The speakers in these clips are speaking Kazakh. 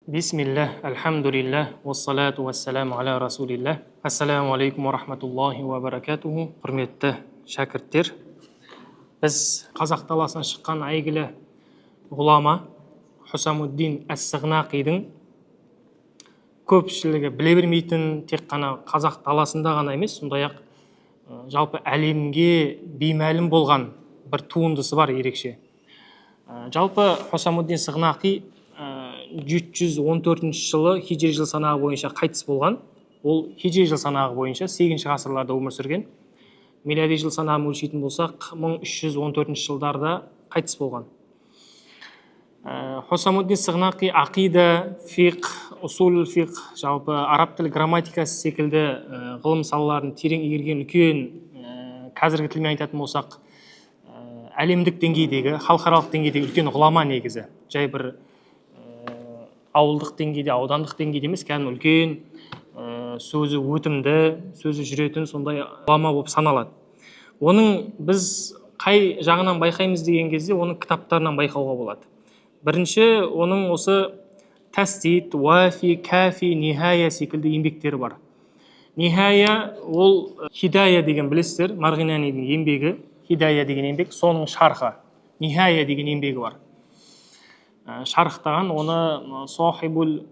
Бисмиллах, альхамдулиллах, уассалату вассаламу аля расулиллах. Ассаламу алейкум ва рахматуллахи ва баракатуху. Құрметті шәкірттер, біз қазақ даласынан шыққан әйгілі ғұлама Хусамуддин әс-Сығнақидің көпшілігі біле бермейтін, тек қана қазақ даласында ғана емес, сондай-ақ жалпы әлемге беймәлім болған бір туындысы бар ерекше. Жалпы Хусамуддин Сығнақи 714 жылы хижри жыл санағы бойынша қайтыс болған. Ол хижри жыл санағы бойынша 8-ші ғасырларда өмір сүрген. Милади жыл санағын өлшейтін болсақ, 1314 жылдарда қайтыс болған. Хусамуддин Сығнақи ақида, фиқ, усул фиқ, жалпы араб тілі грамматикасы секілді ғылым салаларын терең игерген үлкен, қазіргі тілмен айтатын болсақ, әлемдік деңгейдегі, халықаралық деңгейдегі үлкен ғұлама негізі. Жай бір ауылдық деңгейде, аудандық деңгейде емес, кәдімгі үлкен, сөзі өтімді, сөзі жүретін сондай ғұлама болып саналады. Оның біз қай жағынан байқаймыз деген кезде, оның кітаптарынан байқауға болады. Бірінші, оның осы тәстид, уафи, кафи, нихая секілді еңбектері бар. Нихая ол хидая деген білесіздер, Марғинанидің еңбегі, хидая деген еңбек, соның шархы, нихая деген еңбегі бар. Шарықтаған, оны сохибул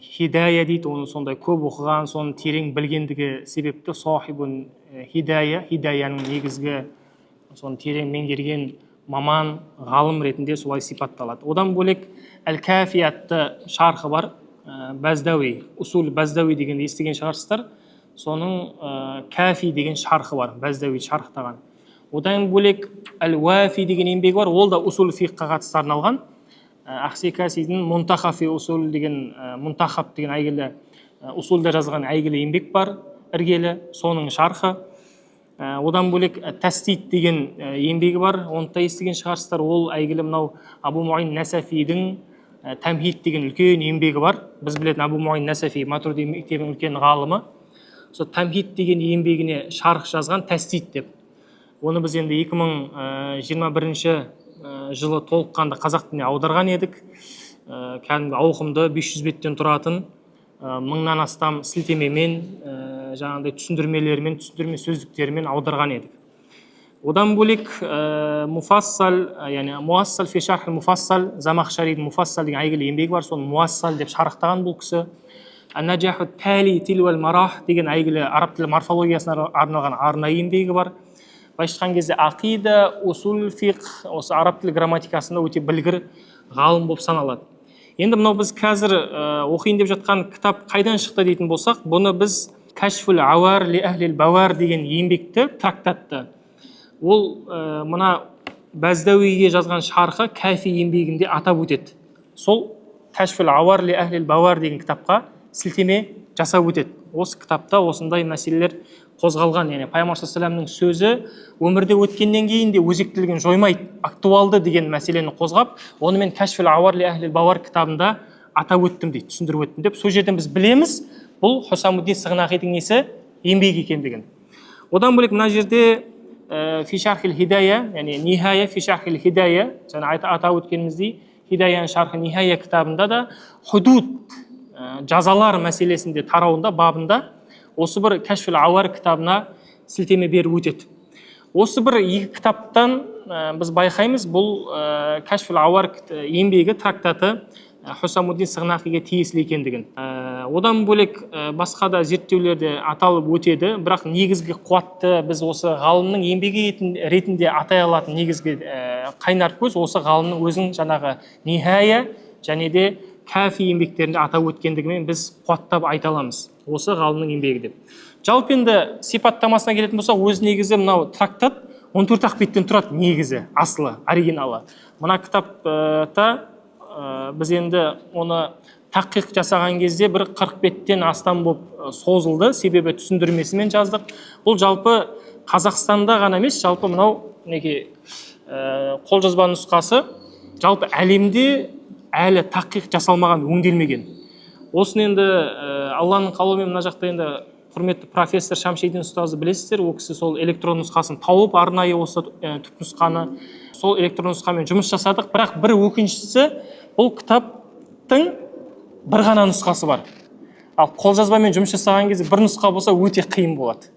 хидая дейді, оны сондай көп оқыған, соны терең білгендігі себепті сохибул хидая, хидаяның негізгі соны терең меңгерген маман, ғалым ретінде солай сипатталады. Одан бөлек әл-кафи атты шархы бар, Баздауи, усул Баздауи дегенді естіген шығарсыздар. Соның кафи деген шархы бар, Баздауи шарықтаған. Одан бөлек әл-уафи деген еңбегі бар, ол да усул фиққа қатысты арналған. Ахсикасидің Мунтахафи усул деген, Мунтахаб деген әйгілі усулда жазған әйгілі еңбек бар, іргелі, соның шархы. Одан бөлек тәстид деген еңбегі бар, оны да естіген шығарсыздар. Ол әйгілі мынау Абу Муин Насафидің Тәмхид деген үлкен еңбегі бар. Біз білетін Абу Муин Насафи Матурidi мектебінің үлкен ғалымы. Сол Тәмхид деген еңбегіне шарх жазған, тәстид деп. Оны біз енді 2021 жылы толыққанды қазақ тіліне аударған едік. Кәдімгі ауқымды 500 беттен тұратын 1000-нан астам сілтемемен, жаңағыдай түсіндірмелермен, түсіндірме сөздіктерімен аударған едік. Одан бөлек Муфассал, яғни Муассал фи шарх Муфассал, Замахшаридің Муфассал деген әйгілі еңбегі бар, соны Муассал деп шарықтаған бұл кісі. Ан-Наджаху Тали Тилуал Марах деген әйгілі араб тілі морфологиясына арналған арнайы еңбегі бар. Байшыққан кезде ақида, усул фиқ, осы араб тілі грамматикасында өте білгір ғалым болып саналады. Енді мынау біз қазір оқиын деп жатқан кітап қайдан шықты дейтін болсақ, бұны біз Кашфул Ауар ли Ахлил Бауар деген еңбекті, трактатты. Ол мына Баздауиге жазған шархы Кафи еңбегінде атап өтеді. Сол Кашфул Ауар ли Ахлил Бауар деген кітапқа сілтеме жасап өтеді. Осы кітапта осындай мәселелер қозғалған, яғни Пайғамбар саллаллаху сөзі өмірде өткеннен кейін де өзектілігін жоймайды, актуалды деген мәселені қозғап, оны мен Кашфул Ауар ли Ахлил Бауар кітабында атап өттім дейді, түсіндіріп өттім деп. Сол жерден біз білеміз, бұл Хусамуддин Сығнақидің несі еңбек екендігін. Одан бөлек мына жерде фи шархил хидая, яғни нихая фи шархил хидая, жаңа атап өткеніміздей, хидаяның шархы нихая кітабында да худуд, жазалар мәселесінде тарауында, бабында осы бір Кашфул Ауар кітабына сілтеме беріп өтеді. Осы бір екі кітаптан біз байқаймыз, бұл Кашфул Ауар еңбегі, трактаты Хусамуддин Сығнақиге тиесілі екендігін. Одан бөлек басқа да зерттеулерде аталып өтеді, бірақ негізгі қуатты біз осы ғалымның еңбегі ретінде атай алатын негізгі қайнар көз осы ғалымның өзінің жаңағы нихая және де кафи еңбектерінде атап өткендігімен біз қуаттап айта аламыз. Осы ғалымның еңбегі деп. Жалпы енді сипаттамасына келетін болса, өз негізі мынау трактат 14 беттен тұрады негізі, асылы, оригиналы. Мына кітапта біз енді оны тақиқ жасаған кезде бір 40 беттен астам болып созылды, себебі түсіндірмесімен жаздық. Бұл жалпы Қазақстанда ғана емес, жалпы мынау қолжазба нұсқасы жалпы әлемде әлі тақиқ жасалмаған, өңделмеген. Осыны енді Алланың қалауымен мына жақта енді құрметті профессор Шамшидин ұстазы білесіздер, ол кісі сол электрон нұсқасын тауып арнайы осы түпнұсқаны сол электрон нұсқамен жұмыс жасадық. Бірақ бір өкініштісі, бұл кітаптың бір ғана нұсқасы бар. Ал қолжазбамен жұмыс жасаған кезде бір нұсқа болса өте қиын болады.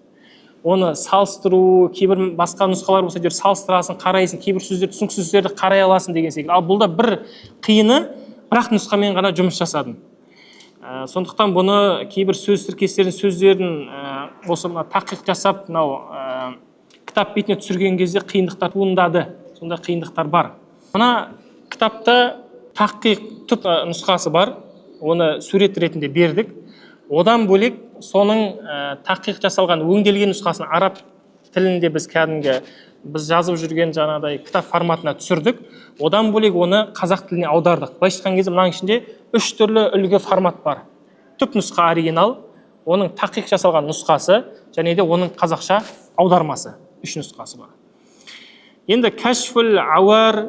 Оны салыстыру, кейбір басқа нұсқалар болса жер салыстырасың, қарайсың, кейбір сөздер түсініксіз сөздерді қарай аласың деген секілді. Ал бұлда бір қиыны бір-ақ нұсқамен ғана жұмыс жасадым. Сондықтан бұны кейбір сөз тіркестердің сөздерін осы мына тақиқ жасап, мынау кітап бетіне түсірген кезде қиындықтар туындады. Сонда қиындықтар бар. Мына кітапта тақиқ түп нұсқасы бар. Оны сурет ретінде бердік. Одан бөлек соның тақиқ жасалған өңделген нұсқасын араб тілінде біз кәдімгі біз жазып жүрген жаңағыдай кітап форматына түсірдік. Одан бөлек оны қазақ тіліне аудардық. Былайша айтқан кезде мынаның ішінде 3 түрлі үлгі формат бар. Түп нұсқа оригинал, оның тақиқ жасалған нұсқасы және де оның қазақша аудармасы. 3 нұсқасы бар. Енді Кашфул Ауар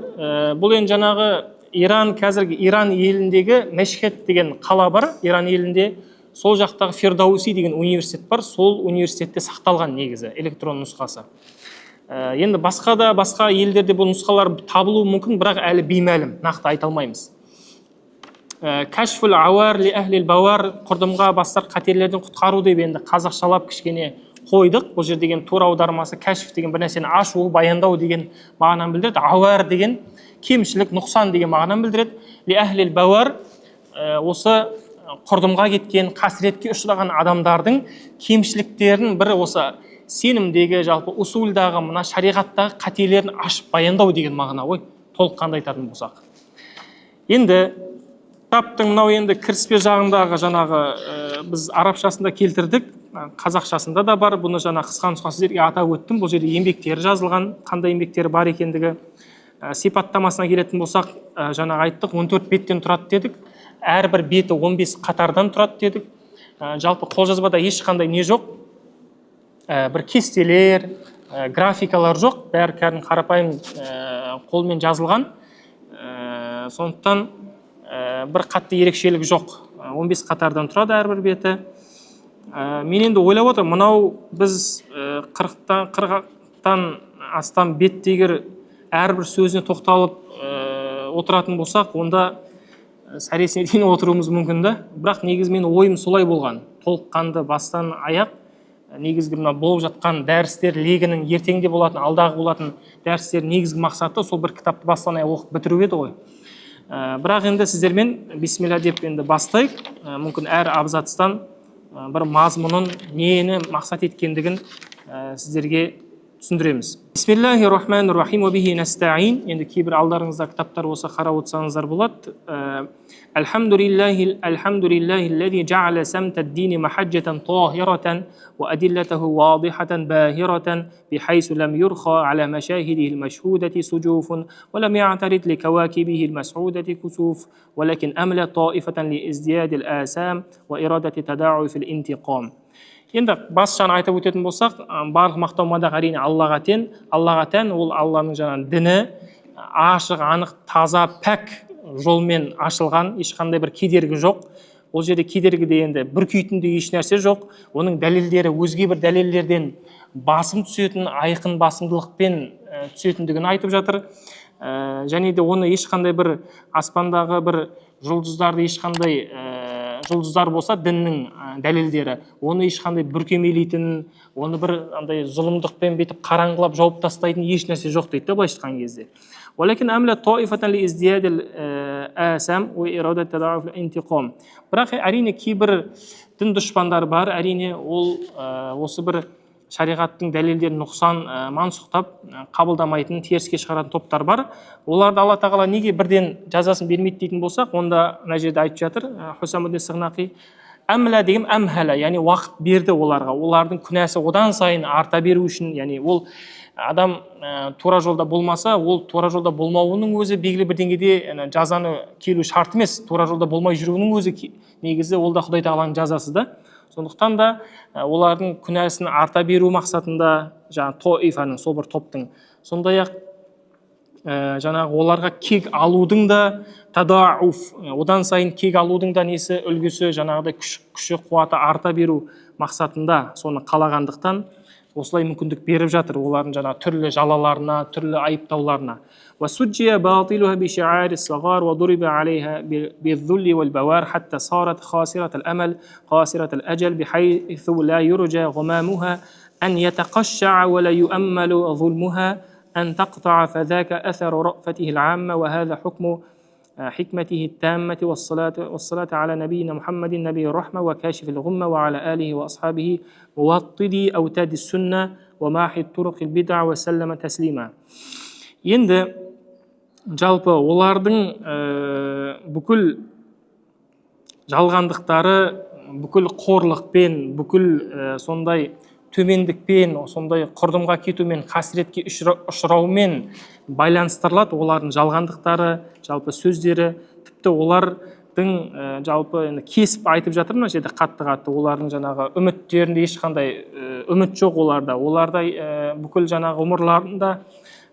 бұл енді жаңағы Иран, қазіргі Иран еліндегі Мешхет деген қала бар. Иран елінде сол жақтағы Фирдауси деген университет бар. Сол университетте сақталған негізі электрон нұсқасы. Енді басқа елдерде бұл нұсқалар табылуы мүмкін, бірақ әлі беймәлім, нақты айта алмаймыз. Кашфул Ауар ли ахлил бауар, құрдымға бастар қатерлерден құтқару деп енді қазақшалап кішкене қойдық. Бұл жер деген тура аудармасы кәшф деген бір нәрсені ашу, баяндау деген мағынаны білдіреді. Ауар деген кемшілік, нұқсан деген мағынаны білдіреді. Ли ахлил бауар осы құрдымға кеткен, қасіретке ұшыраған адамдардың кемшіліктерін бір осы сенімдегі, жалпы усульдағы, мына шариғаттағы қателерін ашып баяндау деген мағына ғой, толыққанды айтатын болсақ. Енді кітаптың мынау енді кіріспе жағындағы жаңағы біз арабшасында келтірдік, қазақшасында да бар. Бұны жаңа қысқа нұсқа сіздерге атап өттім. Бұл жерде еңбектері жазылған, қандай еңбектері бар екендігі. Сипаттамасына келетін болсақ, жаңа айттық, 14 беттен тұрады дедік. Әрбір беті 15 қатардан тұрады дедік. Жалпы қолжазбада ешқандай не жоқ. Бір кестелер, графикалар жоқ. Бәрі кәдімгі қарапайым қолмен жазылған. Сондықтан бір қатты ерекшелік жоқ. 15 қатардан тұрады әрбір беті. Мен енді ойлап отырмын, мынау біз 40-тан астам беттегер әрбір сөзіне тоқталып отыратын болсақ, онда сәресіне дейін отыруымыз мүмкін да. Бірақ негізі менің ойым солай болған. Толыққанды бастан аяқ негізгі мына болып жатқан дәрістер легінің ертеңде болатын, алдағы болатын дәрістер негізгі мақсаты сол бір кітапты бастан аяқ оқып бітіру еді ғой. Бірақ енді сіздермен бисмилля деп енді бастайық. Мүмкін әр абзацтан бір мазмұнын, нені мақсат еткендігін сіздерге түсіндіреміз. Бисмиллахир-рахманир-рахим ва бихи настаин. Енді кейбір алдарыңызда кітаптар болса қарап отырсаңыздар болады. Алхамдулиллахи аллази жа'ала самтад-дини махаджатан tahiratan ва адиллатаху вадихатан бахирatan бихайсу лам юрха аля машахидихи al-mashhudati sujufun ва лам я'тарид ли кавакибихи al-mas'udati kusuf walakin amla ta'ifatan li izdiyad al-asam ва ирадати тадa'uf al-intiqam. Енді басшаны айтып өтетін болсақ, барлық мақтау мадақ әрине Аллаға тән, ол Алланың жаңағы діні ашық, анық, таза, пәк жолмен ашылған, ешқандай бір кедергі жоқ. Ол жерде кедергі де енді бүркейтіндей еш нәрсе жоқ. Оның дәлелдері өзге бір дәлелдерден басым түсетін, айқын басымдылықпен түсетіндігін айтып жатыр. Және де оны ешқандай бір аспандағы бір жұлдыздарды ешқандай жұлдыздар болса діннің дәлелдері, оны ешқандай бүркемелейтін, оны бір андай зұлымдықпен бетіп қараңғылап жауып тастайтын еш нәрсе жоқ дейді, былайша айтқан кезде. Валакин амла таифатан ли издиядил асам ва ирадат тадауф интиқам. Бірақ әрине кейбір дін дұшпандары бар, әрине ол осы бір шариғаттың дәлелдерін нұқсан мансұқтап қабылдамайтын, теріске шығаратын топтар бар. Оларды Алла тағала неге бірден жазасын бермейді дейтін болсақ, онда мына жерде айтып жатыр Хусамуддин Сығнақи, әмлә деген әмхәлә, яғни уақыт берді оларға. Олардың күнәсі одан сайын арта беру үшін, яғни ол адам тура жолда болмаса, ол тура жолда болмауының өзі белгілі бір деңгейде жазаны келу шарт емес. Тура жолда болмай жүруінің өзі негізі ол да Құдай тағаланың жазасы да. Сондықтан да олардың күнәсін арта беру мақсатында жаңағы тоифаның, сол бір топтың, сондай-ақ жаңағы оларға кек алудың да тадауф, одан сайын кек алудың да несі үлгісі жаңағыдай күші қуаты арта беру мақсатында соны қалағандықтан осылай мүмкіндік беріп жатыр олардың жаңағы түрлі жалаларына, түрлі айыптауларына. وسجي باطلها بشعار الصغار وضرب عليها بالذل والبوار حتى صارت خاسرة الأمل قاصرة الأجل بحيث لا يرجى غمامها أن يتقشع ولا يؤمل ظلمها أن تقطع فذاك أثر رأفته العامة وهذا حكم حكمته التامة والصلاة على نبينا محمد نبي الرحمة وكاشف الغمة وعلى آله وأصحابه موطدي أوتاد السنة وماحي الطرق البدع وسلم تسليما. Енді жалпы олардың бүкіл жалғандықтары, бүкіл қорлықпен, бүкіл сондай төмендікпен, сондай құрдымға кетумен, қасіретке ұшыраумен байланыстырылады. Олардың жалғандықтары, жалпы сөздері, тіпті олардың жалпы кесіп айтып жатыр мына жерде қатты олардың жаңағы үміттерінде ешқандай үміт жоқ оларда. Олардай бүкіл жаңағы ғұмырларында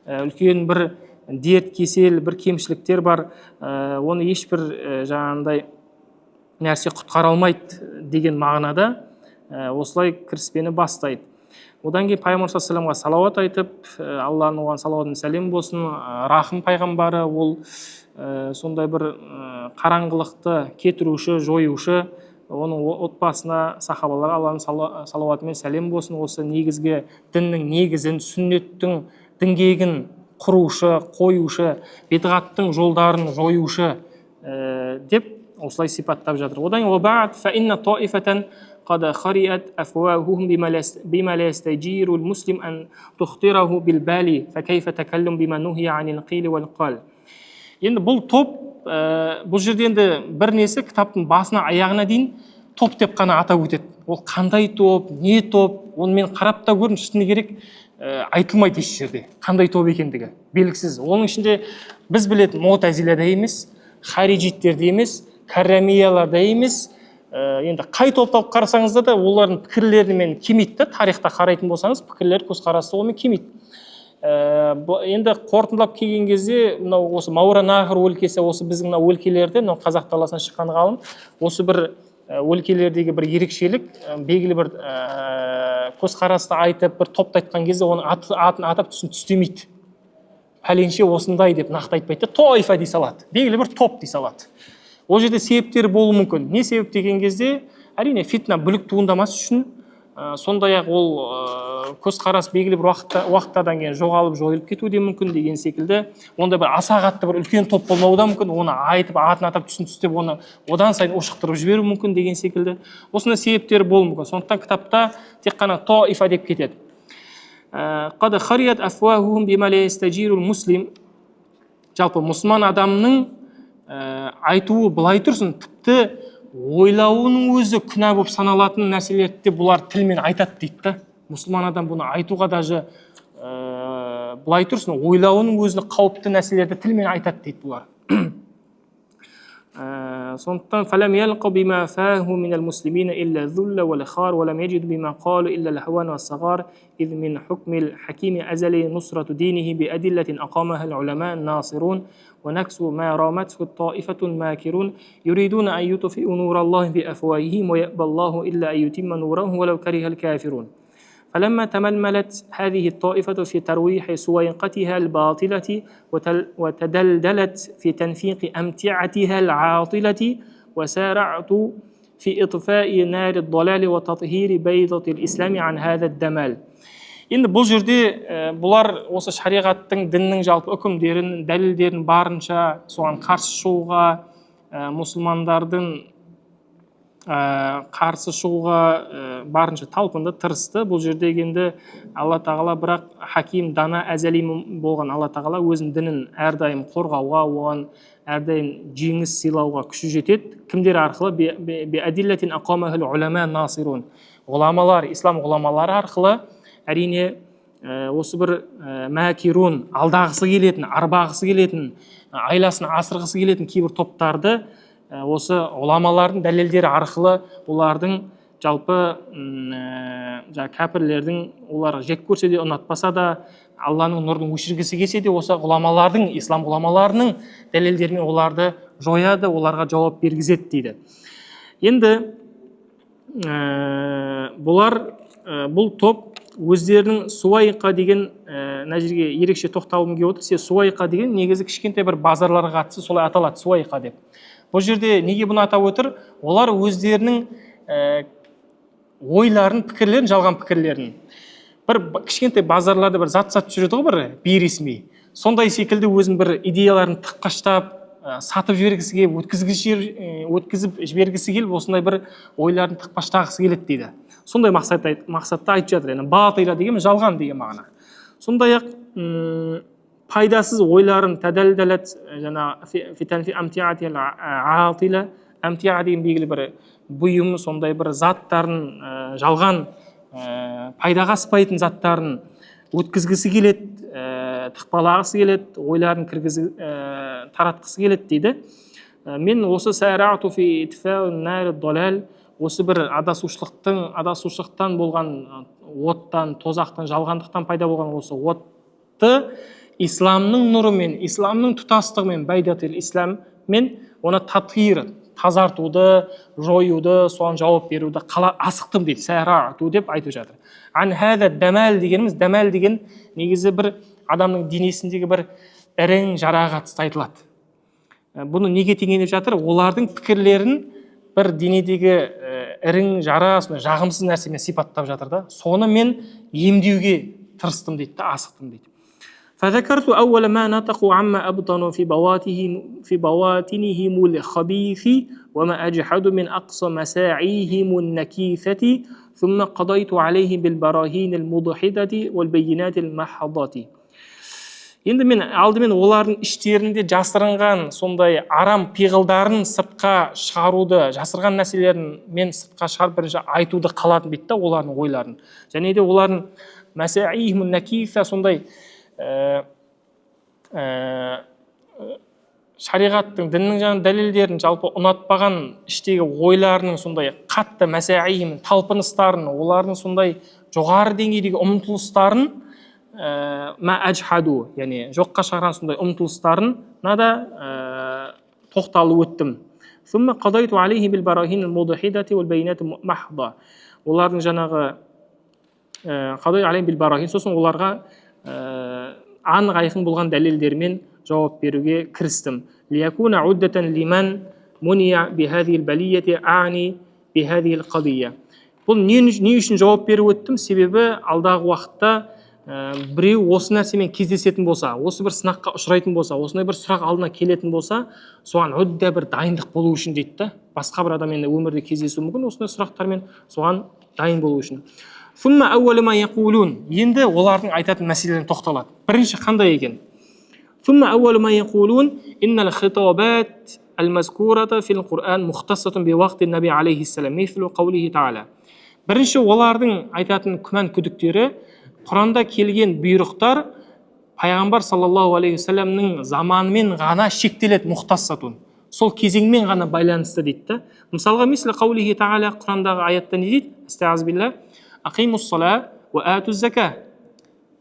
үлкен бір дерт, кесел, бір кемшіліктер бар, оны ешбір жаңағындай нәрсе құтқара алмайды деген мағынада осылай кіріспені бастайды. Одан кейін пайғамбар саллаллаху алейхи ва саллямға салауат айтып, Алланың оған салауат пен сәлем болсын, рахым пайғамбары, ол сондай бір қараңғылықты кетіруші, жоюшы, оның отбасына, сахабаларға Алланың салауаты мен сәлем болсын, осы негізгі діннің негізін, сүннеттің діңгегін құрушы, қоюшы, бидғаттың жолдарын жоюшы деп осылай сипаттап жатыр. Одан кейін قد خرئت أفواههم بما لا يستجير المسلم أن تخطره بالبال فكيف تكلم بما نهي عن القيل والقال. Енді бұл топ, бұл жерде енді бір несі кітаптың басына аяғына дейін топ деп қана атап өтеді. Ол қандай топ, не топ, оны мен қарап та көрдім, шыны керек айтылмайды еш жерде. Қандай топ екендігі белгісіз. Оның ішінде біз білетін Муътазилада емес, Хариджиттерде емес, Каррамияларда емес, енді қай топты алып қарасаңызда да олардың пікірлерімен келмейді. Тарихта қарайтын болсаңыз, пікірлер, көзқарасы онымен келмейді. Енді қорытындылап келген кезде, мынау осы Мауараннахр өлкесі, осы біздің мына өлкелерде, мынау қазақ даласынан шыққан ғалым, осы бір өлкелердегі бір ерекшелік, белгілі бір көзқарасты айтып, бір топты айтқан кезде оның атын атап түстемейді. Пәленше осындай деп нақты айтпайды, тоифа дей салады, белгілі бір топ дей салады. Ол жерде себептері болуы мүмкін. Не себеп деген кезде, әрине фитна, бүлік туындамас үшін, сондай-ақ ол көзқарас белгілі бір уақыттардан кейін жоғалып жойылып кетуі де мүмкін деген секілді. Онда бір аса қатты бір үлкен топ болмауы да мүмкін, оны айтып, атын атап түсін түстеп, оны одан сайын ушықтырып жіберу мүмкін деген секілді. Осындай себептері болуы мүмкін. Сондықтан кітапта тек қана тоифа деп кетеді. Қад харият афуахум бима ла ястажирул муслим. Жалпы мұсылман адамның айтуы былай тұрсын, тіпті ойлауының өзі күнә болып саналатын нәрселерді бұлар тілмен айтады дейді. Мұсылман адам бұны айтуға даже былай тұрсын, ойлауының өзі қауіпті нәрселерді тілмен айтады дейді бұлар. Сондықтан فَلَمْ يَلْقَ بِمَا فَاهُ مِنَ الْمُسْلِمِينَ إِلَّا الذُّلَّ وَالْخَارَ وَلَمْ يَجِدْ بِمَا قَالُوا إِلَّا الْهَوَانَ وَالصَّغَارَ إِذْ مِنْ حُكْمِ الْحَكِيمِ أَزَلِ نُصْرَةُ دِينِهِ بِأَدِلَّةٍ أَقَامَهَا الْعُلَمَاءُ النَّاصِرُونَ ونكس ما رامته الطائفة الماكرون يريدون أن يطفئوا نور الله بأفواههم ويأبى الله إلا أن يتم نوره ولو كره الكافرون. فلما تململت هذه الطائفة في ترويح سويقتها الباطلة وتدلدلت في تنفيق أمتعتها العاطلة وسارعت في إطفاء نار الضلال وتطهير بيضة الإسلام عن هذا الدمال. Енді бұл жерде бұлар осы шариғаттың, діннің жалпы үкімдерін, дәлелдерін барынша соған қарсы шығуға, мұсылмандардың қарсы шығуға барынша талпынды, тырысты. Бұл жерде енді Алла тағала бірақ хаким, дана, әзәли болған Алла тағала өзінің дінін әрдайым қорғауға, оған әрдайым жеңіс сыйлауға күші жетеді. Кімдер арқылы? Биадиллатин ақамахул улама насирун. Ғұламалар, ислам ғұламалары арқылы. Әрине осы бір мәкирун, алдағысы келетін, арбағысы келетін, айласын асырғысы келетін кейбір топтарды осы ғұламалардың дәлелдері арқылы олардың жалпы кәпірлердің олар жек көрсе де, ұнатпаса да, Алланың нұрын өшіргісі келсе де, осы ғұламалардың, ислам ғұламаларының дәлелдерімен оларды жояды, оларға жауап бергізеді дейді. Енді бұл топ өздерінің суайқа деген мына жерге ерекше тоқталғым келіп отыр. Суайқа деген негізі кішкентай бір базарларға қатысты солай аталады, суайқа деп. Бұл жерде неге бұны атап отыр? Олар өздерінің ойларын, пікірлерін, жалған пікірлерін бір кішкентай базарларда бір зат жүреді ғой, бір бейресми. Сондай секілді өзінің бір идеяларын тыққаштап, сатып жібергісі келіп, өткізіп жібергісі келіп, осындай бір ойларын тықпаштағысы келеді дейді. Сондай мақсатта айтып жатыр. Яғни батила деген жалған деген мағына. Сондай-ақ пайдасыз ойларын тәдәлдәләт, амтиа деген белгілі бір бұйым, сондай бір заттарын, жалған пайдаға аспайтын заттарын өткізгісі келеді, тықпалағысы келеді, ойларын таратқысы келеді дейді. Мен осы осы бір адасушылықтан болған оттан, тозақтан, жалғандықтан пайда болған осы отты исламның нұрымен, исламның тұтастығымен, байдатил исламмен оны тазартуды, жоюды, соған жауап беруді асықтым дейді. Сәрәту деп айтып жатыр. Дәмәл дегеніміз, дәмәл деген негізі бір адамның денесіндегі бір ірің жараға қатысты айтылады. Бұны неге теңеп жатыр? Олардың пікірлерін бір денедегі ірің жара, жағымсыз нәрсемен сипаттап жатыр да. Соны мен емдеуге тырыстым дейді, асықтым дейді. فذكرت أول ما نطقوا عما أبطنوا في بواطنهم الخبيث وما أجحدوا من أقصى مساعيهم النكيثة ثم قضيت عليهم بالبراهين المضحدة والبينات المحضة. Енді мен алдымен олардың іштерінде жасырынған сондай арам пиғылдарын сыртқа шығаруды, жасырған нәрселерін мен сыртқа шығарып бірінші айтуды қаладым дейді да, олардың ойларын. Және де олардың масаихимун накифа, сондай шариғаттың, діннің жаңа дәлелдерін жалпы ұнатпаған іштегі ойларының сондай қатты масаихим, талпыныстарын, олардың сондай жоғары деңгейдегі ұмтылыстарын мәәжхаду, яғни жоққа шығарған сондай ұмтылыстарын да тоқталып өттім. Олардың жаңағы сосын оларға анық айқын болған дәлелдермен жауап беруге кірістім. Бұл не үшін жауап беріп өттім? Себебі алдағы уақытта біреу осы нәрсемен кездесетін болса, осы бір сынаққа ұшырайтын болса, осындай бір сұрақ алдына келетін болса, соған үдде бір дайындық болу үшін дейді да. Басқа бір адам енді өмірде кездесуі мүмкін осындай сұрақтармен, соған дайын болу үшін. Енді олардың айтатын мәселелеріне тоқталады. Бірінші қандай екен? Бірінші олардың айтатын күмән күдіктері Құранда келген бұйрықтар пайғамбар саллаллаху алейхи вассаламның заманымен ғана шектеледі, мұхтассатун. Сол кезеңмен ғана байланысты дейді да. Мысалға, мислі қаулихи тағала, Құрандағы аятта не дейді? Астағфирулла, ақимуссала уа атуз зака.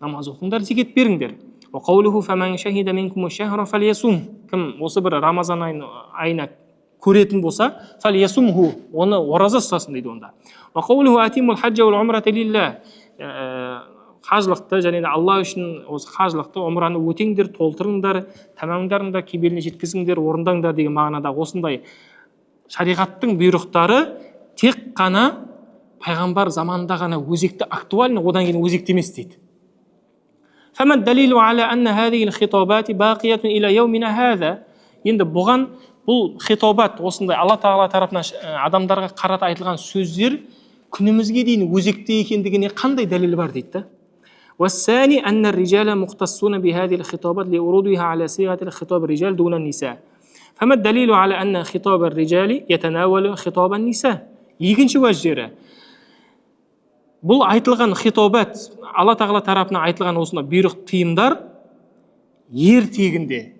Намаз оқыңдар, зекет беріңдер. Ва қаулиху фаман шахида минкум шахра фальясум. Кім осы бір Рамазан айына көретін болса, фальясумху, оны ораза ұстасын дейді онда. Ва қаулиху атимул хаджа вал умрата лилла. Қажылықты және де Алла үшін осы қажылықты, умраны өтеңдер, толтырыңдар, тамамдарыңдар, кебеліне жеткізіңдер, орындаңдар деген мағынада осындай шариғаттың бұйрықтары тек қана пайғамбар заманында ғана өзекті, актуальны, одан кейін өзекті емес дейді. Енді бұған бұл хитобат, осындай Алла Тағала тарапынан адамдарға қарата айтылған сөздер күнімізге дейін өзекті екендігіне қандай дәлел бар дейді. والثاني أن الرجال مختصون بهذه الخطابات لورودها على صيغة الخطاب الرجال دون النساء. فما الدليل على أن خطاب الرجال يتناول خطاب النساء؟ Екінші уәждері. Бұл айтылған хитобат, Алла Тағала тарапынан айтылған осындай бұйрық тыйымдар ертегінде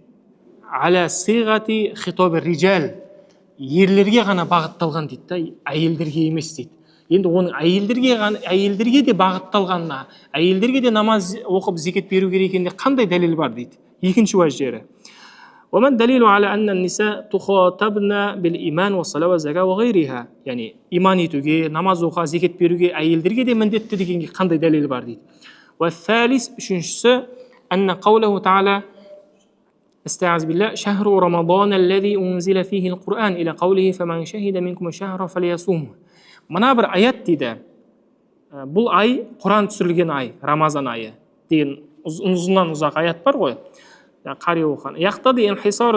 аля сиғати хитоби рижал, ерлерге ғана бағытталған дейді, әйелдерге емес дейді. Енді оның әйелдерге де бағытталғанына, әйелдерге де намаз оқып зекет беру керек екеніне қандай дәлел бар дейді. Екінші уәждері. وما الدليل على أن النساء تخاطبن بالإيمان والصلاة والزكاة وغيرها. يعني иман етуге, намаз оқуға, зекет беруге әйелдерге де міндетті дегенге қандай дәлел бар дейді. والثالث үшіншісі أن قوله تعالى استعاذ بالله شهر رمضان الذي أنزل فيه القرآن إلى قوله فمن شهد منكم الشهر فليصومه. мына бір аят дейді. Бұл ай Құран түсірілген ай, Рамазан айы деген ұзыннан ұзақ аят бар ғой. Қари оқыған. يقتضي انحصار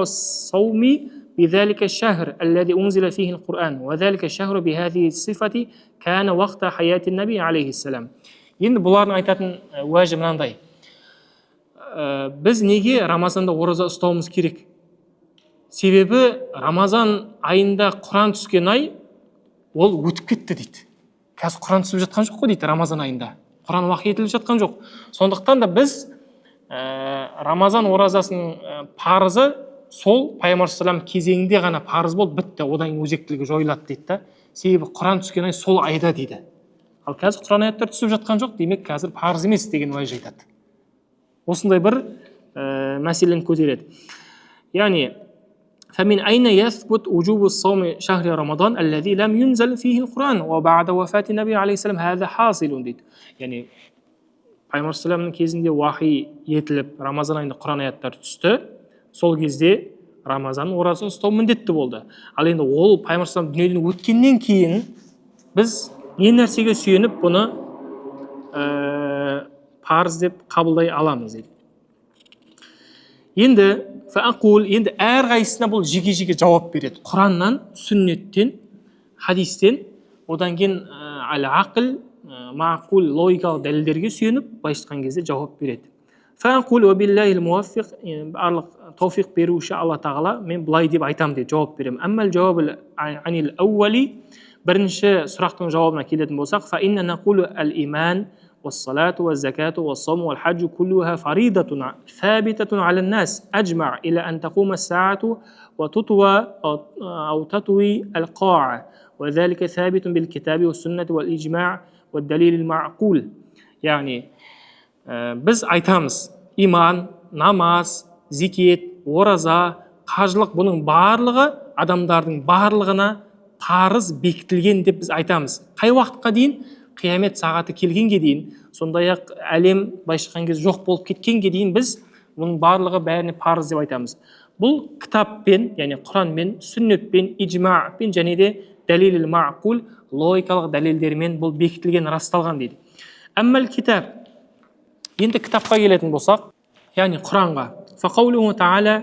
الصوم بذلك الشهر الذي أنزل فيه القرآن وذلك الشهر بهذه الصفة كان وقت حياة النبي عليه السلام. Енді бұлардың айтатын уәжі мынандай. Біз неге Рамазанда ораза ұстауымыз керек? Себебі Рамазан айында Құран түскен ай ол өтіп кетті дейді. Қазір Құран түсіп жатқан жоқ қой дейді Рамазан айында. Құран уақи етіліп жатқан жоқ. Сондықтан да біз Рамазан оразасының парызы сол Пайғамбар саллаллаху кезеңінде ғана парыз болып бітті, одан кейін өзектілігі жойылады дейді да. Себебі Құран түскен ай сол айда дейді. Ал қазір Құран аяттар түсіп жатқан жоқ, демек қазір парыз емес деген уәж айтады. Осындай бір мәселені көтереді. Яғни فمن أين يثبت وجوب الصوم شهر رمضان الذي لم ينزل فيه القرآن وبعد وفاة النبي عليه السلام هذا حاصل дейді. Яғни Пайғамбар саллаллаху кезінде уахи етіліп, Рамазан айында Құран аяттары түсті. Сол кезде Рамазан оразасын ұстау міндетті болды. Ал енді ол Пайғамбар саллаллаху дүниеден өткеннен кейін біз не нәрсеге сүйеніп бұны парыз деп қабылдай аламыз дейді. Енді әрқайсысына бұл жеке-жеке жауап береді. Құраннан, сүннеттен, хадистен, одан кейін әл-ақыл, мақул, логикалық дәлелдерге сүйеніп, былайша айтқан кезде жауап береді. Фәқул ва биллахил муаффиқ, барлық тауфиқ беруші Алла тағала, мен былай деп айтам деп жауап беремін. Әммәл жауабы анил әували, бірінші сұрақтың жауабына келетін болсақ, фа инна нақулу әл-иман والصلاة والزكاة والصوم والحج كلها فريضة ثابتة على الناس أجمع إلى أن تقوم الساعة وتطوى أو تطوي القاع وذلك ثابت بالكتاب والسنة والإجماع والدليل المعقول. يعني біз айтамыз, иман, намаз, зекет, ораза, қажылық бұның барлығы адамдардың барлығына парыз бекітілген деп біз айтамыз. Қай уақытқа дейін? Қиямет сағаты келгенге дейін, сондай-ақ әлем былайша айтқан кезде жоқ болып кеткенге дейін біз бұның барлығы бәріне парыз деп айтамыз. Бұл кітаппен, яғни Құранмен, сүннетпен, иджмаъпен және де дәлил мағқул, логикалық дәлелдермен бұл бекітілген, расталған дейді. Әммәл китаб, енді кітапқа келетін болсақ, яғни Құранға. Фақаулуху та'ала,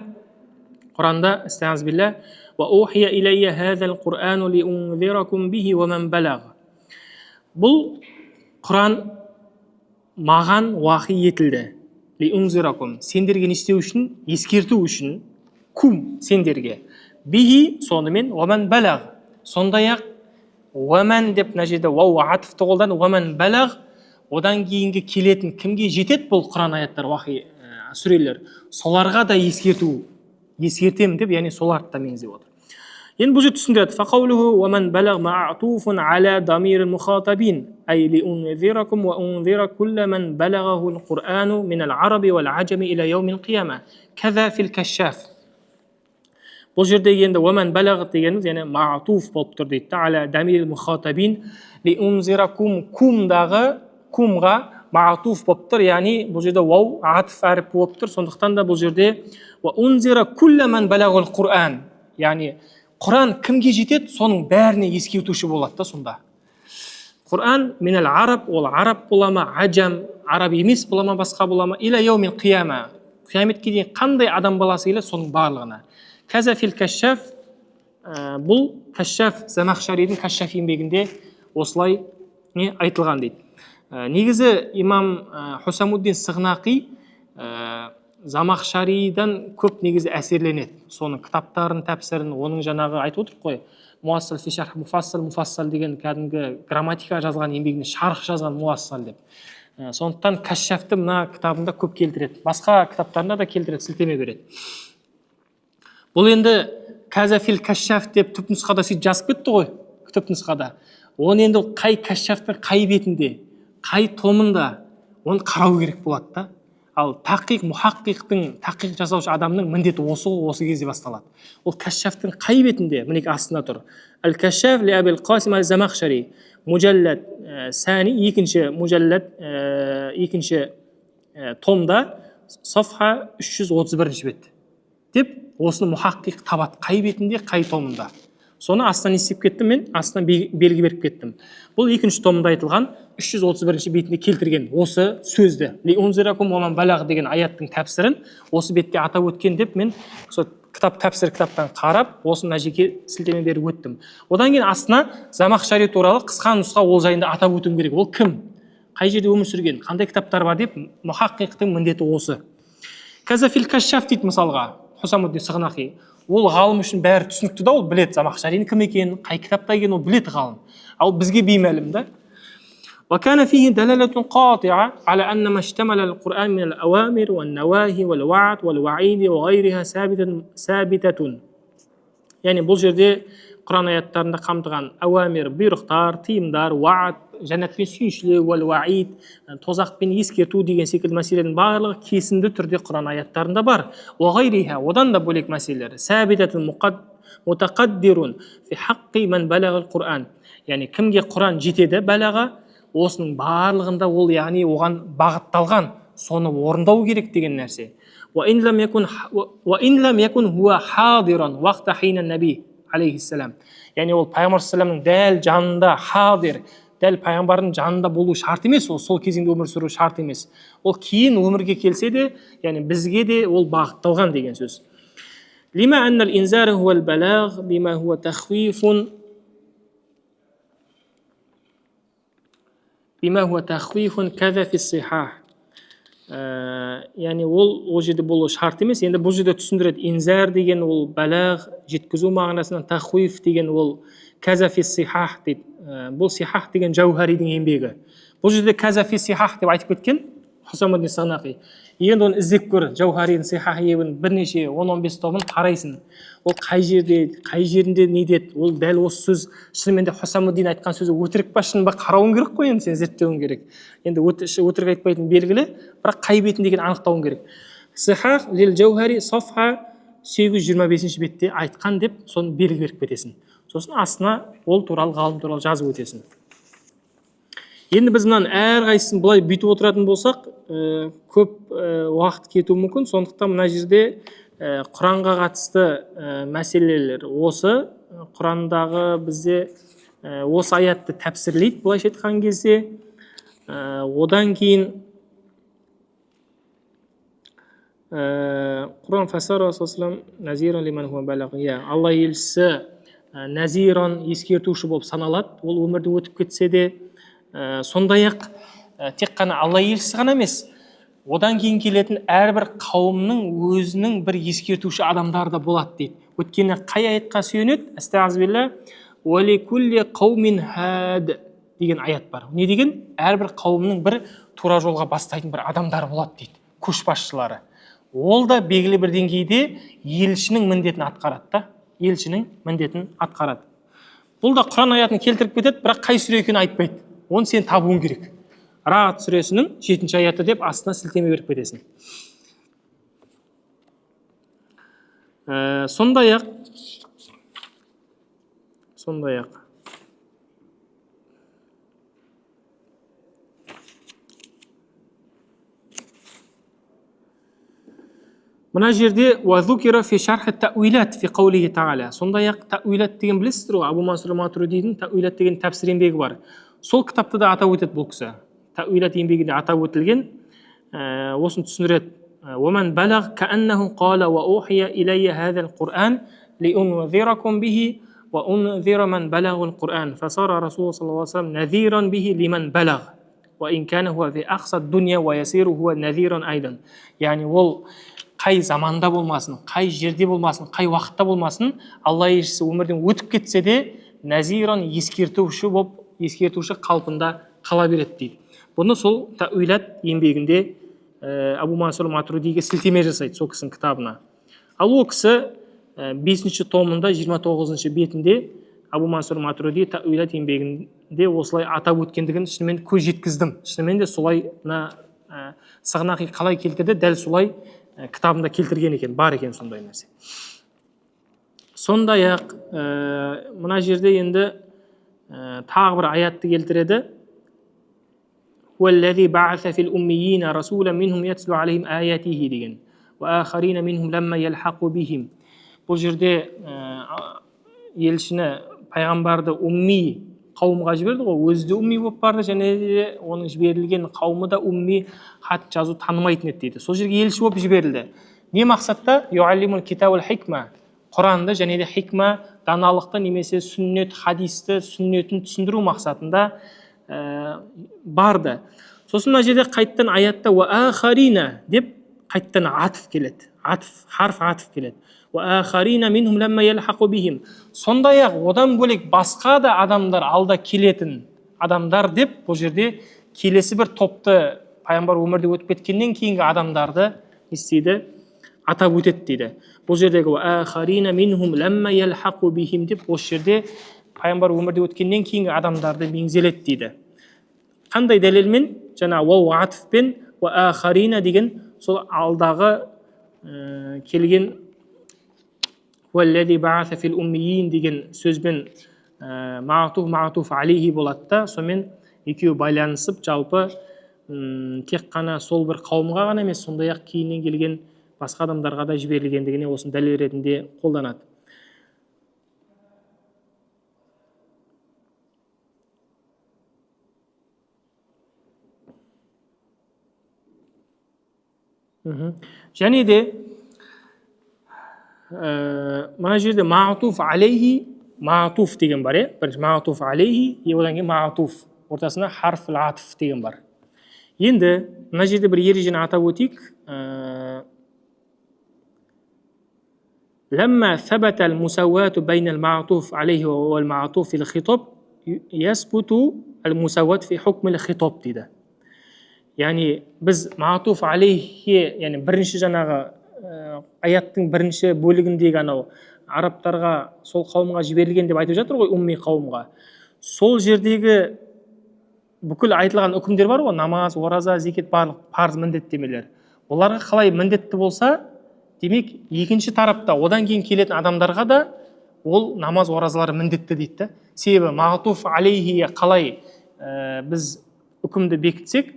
Құранда, истағыз билля, ва ухия илайя хазал Құр'ану ли унзиракум бихи ва ман балағ. Бұл Құран маған уахи етілді. Лиунзиракум, сендерге не істеу үшін? Ескерту үшін. Кум, сендерге. Бихи, сонымен, уаман балағ. Сондай-ақ, уаман деп мына жерде уау атыфты қолдан, уаман балағ, одан кейінгі келетін кімге жетеді бұл Құран аяттар, уахи сүрелер? Соларға да ескертемін деп, яғни соларды да меңзеп отыр. Енді бұл жерде түсіндіреді. Фақаулуху уаман балағ маътуфун аля дамир мухатабин, ай лиунзиракум ва унзира кулла ман балағаху ал-Құр'ану мин ал-араби вал-аджами иля яумил қияма. Каза фил кашшаф. Бұл жерде енді уаман балағ дегеніміз, яғни маътуф болып тұр дейді. Аля дамир мухатабин лиунзиракум, кумдағы кумға маътуф болып тұр, яғни бұл жерде вау атыф әріп болып тұр. Сондықтан да бұл жерде ва унзира кулла ман балағаху ал-Құр'ан, яғни Құран кімге жетеді, соның бәріне ескертуші болады да сонда. Құран минал араб, ол араб бола ма, аджам, араб емес бола ма, басқа бола ма, иля яумил қияма. Қияметке дейін қандай адам баласы келеді, соның барлығына. Каза фил кашшаф, бұл кашшаф Замахшаридің кашшаф еңбегінде осылай айтылған дейді. Негізі имам Хусамуддин Сығнақи Замахшаридан көп негізі әсерленеді. Соның кітаптарын, тәпсірін, оның жаңағы айтып отырып қой, Муассал фи шарх муфассал, муфассал деген кәдімгі грамматика жазған еңбегіне шарх жазған муассал деп. Сондықтан кашшафты мына кітабында көп келтіреді. Басқа кітаптарында да келтіреді, сілтеме береді. Бұл енді каза фил кашшаф деп түпнұсқада сөйтіп жазып кетті ғой, түпнұсқада. Оны енді қай кашшафтың қай бетінде, қай томында оны қарау керек болады да. ал тақиқ мұхаққиқтың, тақиқ жасаушы адамның міндеті осы кезде басталады. Ол кәшшафтың қай бетінде? Мінекей астында тұр. Әл кәшшаф ли Әбіл Қасим әл-Замахшари, мужаллад сәни, екінші томда, сафха 331 бет деп осыны мұхаққиқ табады. Қай бетінде, қай томында? Соны астынан естіп кеттім мен, астынан белгі беріп кеттім. Бұл екінші томында айтылған 331 бетінде келтірген осы сөзді. Ли унзиракум ва ман балағ деген аяттың тәпсірін осы бетте атап өткен деп мен тәпсір кітаптан қарап, осы мына жеке сілтеме беріп өттім. Одан кейін астына Замахшари туралы қысқа нұсқа ол жайында атап өтуім керек. Ол кім? Қай жерде өмір сүрген? Қандай кітаптар бар деп мұхаққиқтың міндеті осы. Казафил кашшаф дейді мысалға, Хусамуддин Сығнақи. Ол ғалым үшін бәрі түсінікті да, ол біледі Замахшарин кім екенін, қай кітапта екенін ол біледі ғалым. Ал бізге беймәлім да. وكان فيه دلالة قاطعة على أن ما اشتمل القرآن من الأوامر والنواهي والوعد والوعيد وغيرها ثابتة. يعني бұл жерде Құран аяттарында қамтыған әуамир, бұйрықтар, тыйымдар, ваат, жәннатпен сүйіншілеу, уаид, тозақпен ескерту деген секілді мәселелердің барлығы кесімді түрде Құран аяттарында бар. Уағайриха, одан да бөлек мәселелер. Сәбитатун мутақаддирун фи хаққи ман балағал Құран. Яғни кімге Құран жетеді балаға, осының барлығында ол яғни оған бағытталған, соны орындау керек деген нәрсе. وإن لم يكن هو حاضرا وقت حين النبي عليه السلام. Яғни ол пайғамбар саллаллаху дәл жанында, хадир, дәл пайғамбардың жанында болу шарт емес, ол сол кезеңде өмір сүру шарт емес. Ол кейін өмірге келсе де, яғни бізге де ол бағытталған деген сөз. لما أن الإنذار هو البلاغ بما هو تخويف كذا في الصحاح. Яғни ол жерде болу шарт емес. Енді бұл жерде түсіндіреді. Инзар деген ол балағ, жеткізу мағынасынан, тахуиф деген ол казафи сихах дейді. Бұл сихах деген Жауһаридің еңбегі. Бұл жерде казафи сихах деп айтып кеткен Хусамуддин Сағнақи. Енді оны іздеп көр, Жауһаридің сихах ебін бірнеше 10-15 томын қарайсың. Ол қай жерінде не деді? Ол дәл осы сөз шынымен де Хусамуддин айтқан сөзі өтірік па, шын ба қарауың керек қой, енді сен зерттеуің керек. Енді өтірік айтпайтын белгілі, бірақ қай бетінде екенін анықтауың керек. Сихах лил Жауһари сафха 825 бетте айтқан деп соны белгі беріп кетесің. Сосын астына ол туралы, ғалым туралы жазып өтесің. Енді біз мынаны әрқайсысын бұлай бүйтіп отыратын болсақ, көп уақыт кетуі мүмкін. Сондықтан мына жерде Құранға қатысты мәселелер осы. Құрандағы бізде осы аятты тәпсірлейді, былайша айтқан кезде. Одан кейін Құран фасара саллаллаху назиран лиман хуа балағ. Алла елшісі назиран, ескертуші болып саналады. Ол өмірде өтіп кетсе де, сондай-ақ тек қана Алла елшісі ғана емес, одан кейін келетін әрбір қауымның өзінің бір ескертуші адамдары да болады дейді. Өткені қай аятқа сүйенеді? Астағфирулла, уали кулли қаумин хад деген аят бар. Не деген? Әрбір қауымның бір тура жолға бастайтын бір адамдары болады дейді, көшбасшылары. Ол да белгілі бір деңгейде елшінің міндетін атқарады да, елшінің міндетін атқарады. Бұл да Құран аятын келтіріп кетеді, бірақ қай сүре екенін айтпайды. Оны сен табуың керек. Рағат сүресінің 7-ші аяты деп астына сілтеме беріп кетесің. Сондай-ақ мына жерде уазукира фи шархи тауилат фи қаулихи тағала. Сондай-ақ тауилат деген білесіздер ғой, Абу Мансур Матуридидің тауилат деген тәпсір еңбегі бар. Сол кітапты да атап өтеді бұл кісі. Тауилат еңбегінде атап өтілген, осын түсіндіреді. وَمَنْ بَلَغْ كَأَنَّهُ قَالَ وَأُوحِيَ إِلَيَّ هَذَا الْقُرْآنِ لِأُنْذِرَكُمْ بِهِ وَأُنْذِرَ مَنْ بَلَغَ الْقُرْآنِ فَصَارَ رَسُولُ صلى الله عليه وسلم نذيرا به لمن بلغ وإن كان هو في أقصى الدنيا ويسير هو نذيرا أيضا. Yani ол қай заманда болмасын, қай жерде болмасын, қай уақытта болмасын, Алла елшісі өмірден өтіп кетсе де, назиран, ескертуші қалпында қала береді дейді. Бұны сол тауилат еңбегінде Абу Мансур Матуридиге сілтеме жасайды, сол кісінің кітабына. Ал ол кісі 5-ші томында 29-ші бетінде Абу Мансур Матуриди тауилат еңбегінде осылай атап өткендігін шынымен көз жеткіздім. Шынымен де солай Сығнақи қалай келтірді, дәл солай кітабында келтірген екен, бар екен сондай нәрсе. Сондай ақ мына жерде енді тағы бір аятты келтіреді. Уаллази ба'аса фил уммиина расулан минхум ятлу алейхим аятихи деген. Ва ахарина минхум ламма ялхақу бихим. Бұл жерде елшіні, пайғамбарды умми қауымға жіберді ғой, өзі де умми болып барды, және де оның жіберілген қауымы да умми, хат жазу танымайтын еді дейді. Сол жерге елші болып жіберілді. Не мақсатта? Юаллимул китабул хикма, Құранды және де хикма, даналықты немесе сүннет, хадисті, сүннетін түсіндіру мақсатында барды. Сосын мына жерде қайттан аятта уа ахарина деп қайттан атф келеді. Харф атф келеді. Уа ахарина минхум ламма ялхақу бихим. Сондай-ақ одан бөлек басқа да адамдар алда келетін адамдар деп бұл жерде келесі бір топты пайғамбар өмірде өтіп кеткеннен кейінгі адамдарды істейді, атап өтеді дейді. Бұл жердегі ахарина минхум ламма ялхақу бихим деп осы жерде пайғамбар өмірде өткеннен кейінгі адамдарды меңзеледі дейді. Қандай дәлелмен? Жаңа уау атфпен ахарина деген сол алдағы келген уаллази ба'аса фил уммиин деген сөзбен маатуф алейхи болады да, сонымен екеуі байланысып, жалпы тек қана сол бір қауымға ғана емес, сондай-ақ кейіннен келген басқа адамдарға да жіберілгендігіне осыны дәлел ретінде қолданады. Және де мына жерде маатуф алейхи, маатуф деген бар, бірінші маатуф алейхи, одан кейін маатуф, ортасында харф атф деген бар. Енді мына жерде бір ережені атап өтейік. Ләмма сәбәт әл-мусауату бәйн әл-маатуф алейхи ва әл-маатуф фил хитоб ясбуту әл-мусауат фи хукм әл-хитоб дейді. Яғни біз маатуф алейхи, яғни бірінші жаңағы аяттың бірінші бөлігіндегі анау арабтарға, сол қауымға жіберілген деп айтып жатыр ғой, умми қауымға. Сол жердегі бүкіл айтылған үкімдер бар ғой, намаз, ораза, зекет, барлық парыз міндеттемелер. Оларға қалай міндетті болса, демек екінші тарапта одан кейін келетін адамдарға да ол намаз, оразалары міндетті дейді. Себебі маатуф алейхиге қалай біз үкімді бекітсек,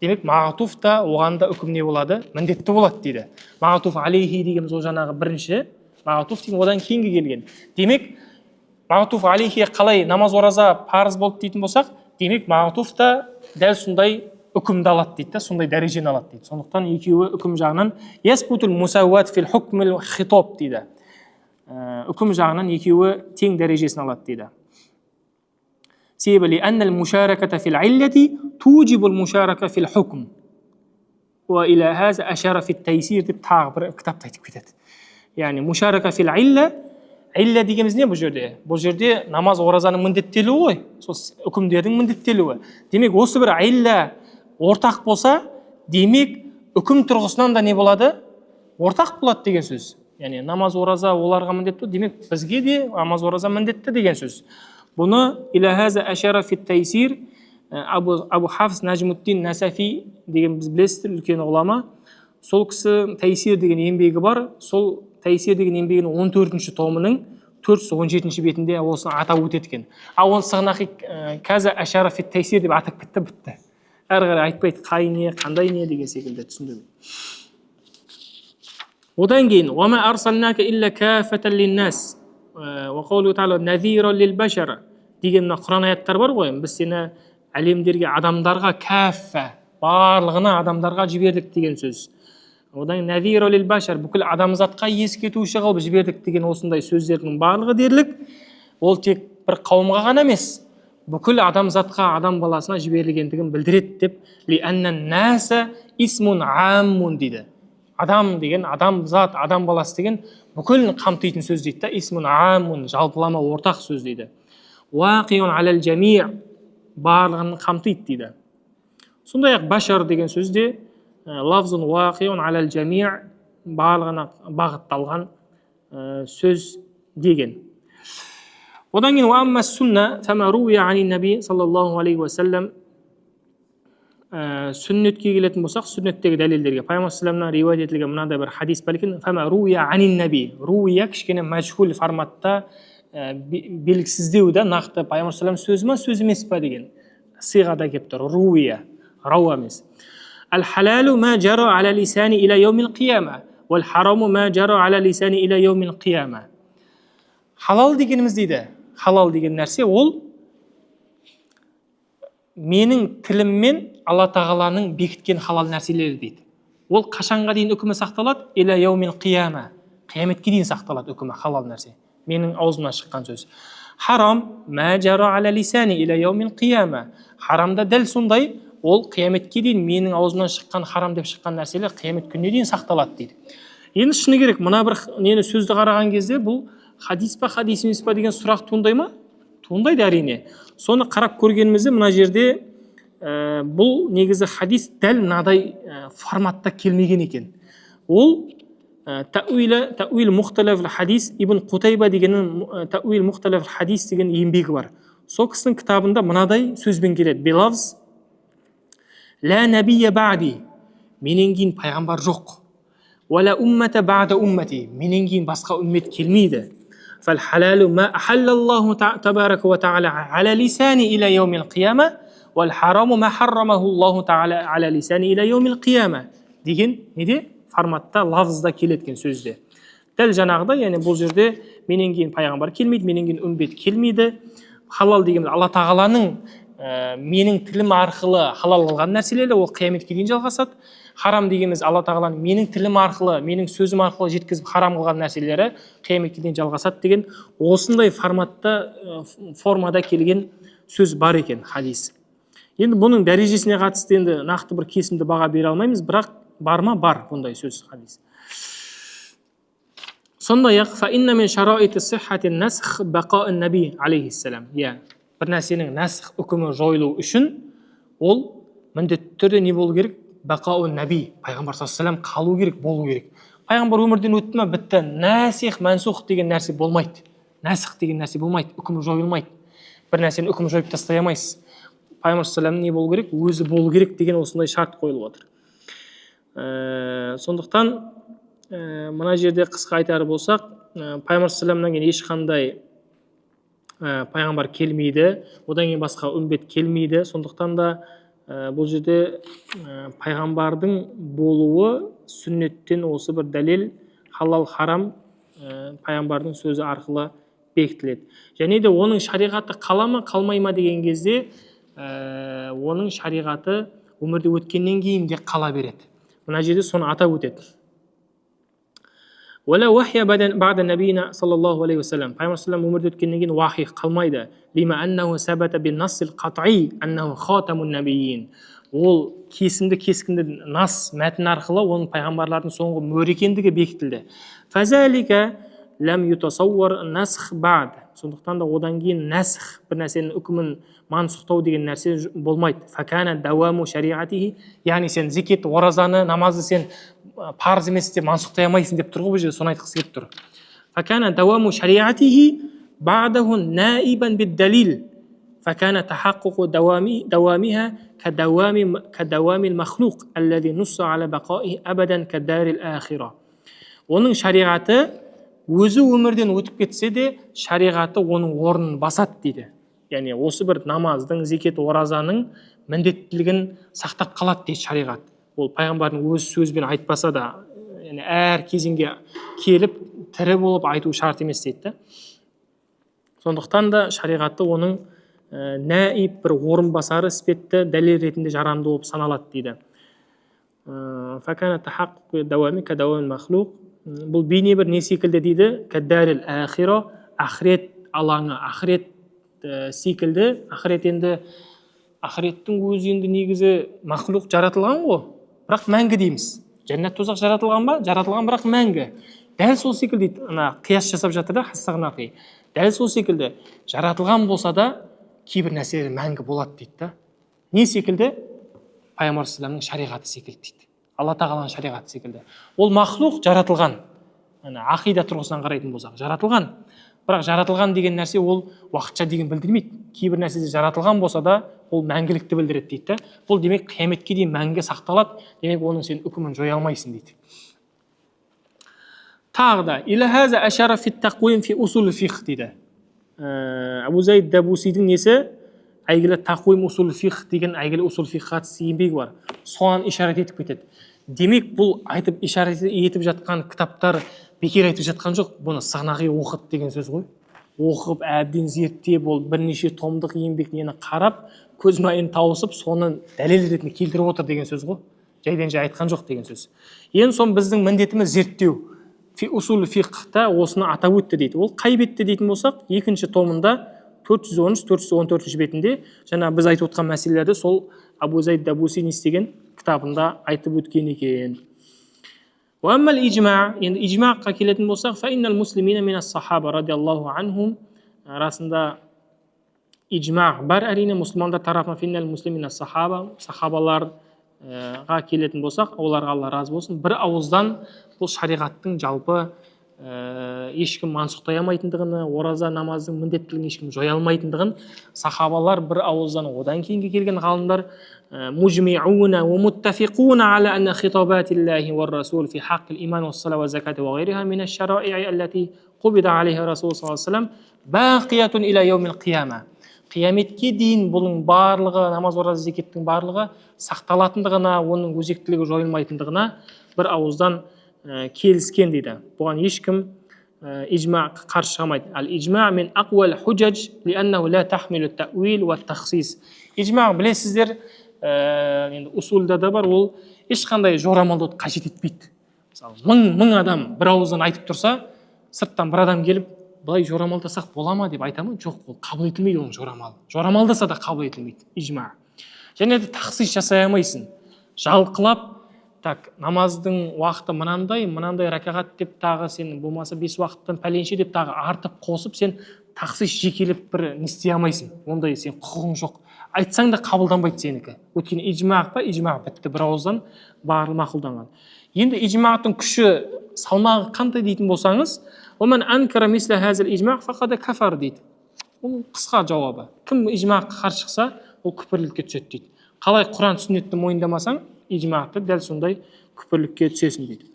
демек маатуф та оған да үкім не болады? Міндетті болады дейді. Маатуф алейхи деген ол жаңағы бірінші, маатуф деген одан кейінгі келген. Демек маатуф алейхиге қалай намаз, ораза парыз болды дейтін болсақ, демек маатуф та дәл сондай үкімді алады дейді, сондай дәрежені алады дейді. Сондықтан екеуі үкім жағынан ясбутул мусауат фил хукмил хитоб дейді. Үкім жағынан екеуі тең дәрежесін алады дейді. Себебі лианнал мушараката фил иллати тужибул мушарака фил хукм. Ва иля хаза ашара фит тайсир деп тағы бір кітапта айтып кетеді. Яғни мушарака фил илля, илля дегеніміз не бұл жерде? Бұл жерде намаз, оразаның міндеттелуі ғой, сол үкімдердің міндеттелуі. Демек осы бір илля ортақ болса, демек үкім тұрғысынан да не болады? Ортақ болады деген сөз. Яғни намаз, ораза оларға міндетті, демек бізге де намаз, ораза міндетті деген сөз. Бұны илахаза ашара фит тайсир, Абу Хафс Нажмуддин Насафи деген біз білесіздер, үлкен ғұлама. Сол кісі Тайсир деген еңбегі бар. Сол Тайсир деген еңбегінің 14-ші томының 417-ші бетінде осыны атап өтеткен. Оны сығнақи каза ашара фит тайсир деп атап бітті. Әрі қарай айтпайды қай не, қандай не деген секілді түсіндірді. Одан кейін уама арсалнака илля кафатан линнас ва қаулу тағала назиран лил башар деген Құран аяттар бар ғой. Біз сені әлемдерге, адамдарға кафа, барлығына адамдарға жібердік деген сөз. Одан назиран лил башар, бүкіл адамзатқа ескертуші қылып жібердік деген осындай сөздердің барлығы дерлік. Ол тек бір қауымға ғана емес, бүкіл адамзатқа, адам баласына жіберілгендігін білдіреді деп. Ли аннан наса исмун аммун дейді. Адам деген, адамзат, адам баласы деген бүкілін қамтитын сөз дейді да. Исмун аммун, жалпылама ортақ сөз дейді. Уақиун алал жами, барлығын қамтиды дейді. Сондай-ақ башар деген сөзде лафзун уақиун алал жами, барлығына бағытталған сөз деген. Одан кейін уамма сунна фама руя ани наби саллаллаху алейхи ва саллям Сүннетке келетін болсақ, сүннеттегі дәлелдерге пайғамбар саллаллаху алейхи риуаят етілген мынандай бір хадис бар екен: фама руия анин наби. Руия кішкене мәжһул форматта, белгісіздеу да, нақты пайғамбар саллаллаху сөзі ма сөз емес па деген сиғада келіп тұр. Руия, рауа емес. Ал халалу ма жара аля лисани иля яумил қияма уал хараму ма жара аля лисани иля яумил қияма. Халал дегеніміз дейді, халал деген нәрсе ол менің тіліммен Алла тағаланың бекіткен халал нәрселері дейді. Ол қашанға дейін үкімі сақталады? Иля яумил қияма. Қияметке дейін сақталады үкімі, халал нәрсе. Менің аузымнан шыққан сөз. Харам ма жара аля лисани иля яумил қияма. Харамда дәл сондай, ол қияметке дейін менің аузымнан шыққан харам деп шыққан нәрселер қиямет күніне дейін сақталады дейді. Енді шыны керек, мына бір нені сөзді қараған кезде бұл хадис па хадис емес па деген сұрақ туындай ма? Туындайды әрине. Соны қарап көргенімізде мына жерде бұл негізі хадис дәл мынадай форматта келмеген екен. Ол тәуил мұхталаф хадис ибн Қутайба дегеннің тәуил мұхталаф хадис деген еңбегі бар. Сол кісінің кітабында мынадай сөзбен келеді: белавз ла набия ба'ди, менен кейін пайғамбар жоқ. Уала уммата ба'да уммати, менен кейін басқа үммет келмейді. Фал халалу ма ахаллаллаху табарака ва та'ала аля лисани иля яумил қияма уал хараму ма харрамаху Аллаху та'ала аля лисани иля яумил қияма деген неде форматта, лавызда келеткен сөзде. Дәл жаңағыда, яғни бұл жерде менен кейін пайғамбар келмейді, менен кейін үмбет келмейді. Халал деген Алла тағаланың менің тілім арқылы халал қылған нәрселері, ол қияметке дейін жалғасады. Харам дегеніміз Алла тағаланың менің тілім арқылы, менің сөзім арқылы жеткізіп харам қылған нәрселері қияметке дейін жалғасады деген осындай форматта, формада келген сөз бар екен хадис. Енді бұның дәрежесіне қатысты енді нақты бір кесімді баға бере алмаймыз, бірақ бар ма? Бар бұндай сөз хадис. Сондай-ақ фа инна мин шараити сиххати насх бақаун наби алейхиссалам. Бір нәрсенің насх үкімі жойылу үшін ол міндетті түрде не болу керек? Бақаун наби, пайғамбар саллаллаху алейхи қалу керек, болу керек. Пайғамбар өмірден өтті ме, бітті. Насих, мансух деген нәрсе болмайды. Насх деген нәрсе болмайды, үкімі жойылмайды. Бір нәрсені үкімі жойып тастай алмайсыз. Пайғамбар саллаллаху алейхи не болу керек? Өзі болу керек деген осындай шарт қойылып отыр. Сондықтан мына жерде қысқа айтар болсақ, пайғамбар саллаллаху алейхи ешқандай пайғамбар келмейді, одан кейін басқа үмбет келмейді. Сондықтан да бұл жерде пайғамбардың болуы сүннеттен осы бір дәлел, халал харам пайғамбардың сөзі арқылы бекітіледі. Және де оның шариғаты қала ма қалмай ма деген кезде оның шариғаты өмірде өткеннен кейін де қала береді. Мына жерде соны атап өтеді. Уәлә уахия бa'да набина саллаллаху алейхи вассалам. Пайғамбар саллаллаху өмірде өткеннен кейін уахи қалмайды. Лима аннаху сабата бин нассил қат'i аннаху хатамун набиин. Ол кескінді нас мәтін арқылы оның пайғамбарлардың соңғы мөр екендігі бекітілді. Фазалика лам ютасаввар насх бa'д. Сондықтан да одан кейін насх, бір нәрсенің үкімін мансұқтау деген нәрсе болмайды. Факана дауаму шариатихи, яғни сен зекет, оразаны, намазды сен парыз емес деп мансұқтай алмайсың деп тұр ғой, бұл жерде соны айтқысы келіп тұр. Факана дауаму шариатихи бa'даху наибан биддалил. Факана тахаққуқу дауамиха кадауамил махлуқ аллази нусса аля бақаихи абадан каддарил ахира. Оның шариғаты өзі өмірден өтіп кетсе де шариғаты оның орнын басады дейді. Яғни осы бір намаздың, зекет, оразаның міндеттілігін сақтап қалады дейді шариғат. Ол пайғамбардың өз сөзбен айтпаса да, яғни әр кезеңге келіп тірі болып айту шарт емес дейді. Сондықтан да шариғаты оның наиб, бір орын басары, іспетті дәлел ретінде жарамды болып саналады дейді. Факана тахаққуқу дауами кадауамил махлуқ. Бұл бейне бір не секілді дейді? Каддарил ахира, ақырет алаңы, ақырет секілді. Ақырет енді, ақыреттің өзі енді негізі махлуқ жаратылған ғой, бірақ мәңгі дейміз. Жәннат тозақ жаратылған ба? Жаратылған, бірақ мәңгі. Дәл сол секілді дейді, қияс жасап жатыр да, хассағнақи. Дәл сол секілді жаратылған болса да кейбір нәрселер мәңгі болады дейді. Не секілді? Пайғамбар саллаллаху алейхи шариғаты секілді дейді. Алла тағаланың шариғаты секілді. Ол махлуқ жаратылған. Ақида тұрғысынан қарайтын болсақ, жаратылған. бірақ жаратылған деген нәрсе ол уақытша деген білдірмейді. Кейбір нәрседе жаратылған болса да ол мәңгілікті білдіреді дейді да. Бұл демек қияметке дейін мәңгі сақталады, демек оның сен үкімін жоя алмайсың дейді. Тағы да илахаза ашара фи тақуим фи усул фиқ дейді. Абу Зайд Дабусидің несі әйгілі тақуим усул фиқ деген әйгілі усул фиқ қатысты еңбегі бар. Соған ишарат етіп кетеді. Демек бұл айтып ишарат етіп жатқан кітаптар бекер айтып жатқан жоқ. Бұны Сағнағи оқыды деген сөз ғой. Оқып, әбден зерттеп, ол бірнеше томдық еңбек нені қарап, көз майын тауысып, соны дәлел ретінде келтіріп отыр деген сөз ғой. Жайдан жай айтқан жоқ деген сөз. Ең соң біздің міндетіміз зерттеу. Фи усул фиқта осыны атап өтті дейді. Ол қай бетте дейтін болсақ, екінші томында 413-414 бетінде жаңа біз айтып отқан мәселелерді сол Абу Зайд Дабуси деген кітабында айтып өткен екен. وأما الإجماع يعني إجماع келетін болсақ فإن المسلمين من الصحابة رضي الله عنهم расында إجماع бар әрине мұсылмандар тарапынан فإن المسلمين من الصحابة сахабаларға келетін болсақ оларға Алла разы болсын бір ауыздан бұл шариғаттың жалпы ешкім мансұқтай алмайтындығын, ораза намаздың міндеттілігін ешкім жоя алмайтындығын сахабалар бір ауыздан, одан кейінгі келген ғалымдар مجمعون ومتفقون على أن خطابات الله والرسول في حق الإيمان والصلاة والزكاة وغيرها من الشرائع التي قبض عليها الرسول صلى الله عليه وسلم باقية إلى يوم القيامة. Қияметке дейін бұның барлығы, намаз, ораза, зекеттің барлығы сақталатындығына, оның өзектілігі жойылмайтындығына бір ауыздан келіскен дейді. Бұған ешкім ижма қарсы шығамайды. Ал-ижма мен aqwal hujaj li'annahu la tahmilu at-ta'wil wa at-takhsis. Ижма білесіздер, енді усулда да бар, ол ешқандай жорамалдауды қажет етпейді. Мысалы, мың адам бір ауыздан айтып тұрса, сырттан бір адам келіп, былай жорамалдасақ бола ма деп айта ма? Жоқ, ол қабыл етілмейді оның жорамалы. Жорамалдаса да қабыл етілмейді, ижма. Және де тахсис жасай алмайсың. Жалқылап, так, намаздың уақыты мынандай ракағат деп тағы сен болмаса 5 уақыттан пәленше деп тағы артып қосып сен тахсис жекелеп бір не істей алмайсың. Ондай сен құқығың жоқ. Айтсаң да қабылданбайды сенікі. Өйткені ижма бітті бір ауыздан барлығы мақұлданған. Енді ижмағаттың күші салмағы қандай дейтін болсаңыз, "Оман анкара мисла хазил ижмақ фақада кафар" дейді. Ол қысқа жауабы. Кім ижмаққа қарсы шықса, ол күпірлікке түседі дейді. Қалай Құран сүннетті мойындамасаң, ижмақты дәл сондай күпірлікке түсесің дейді.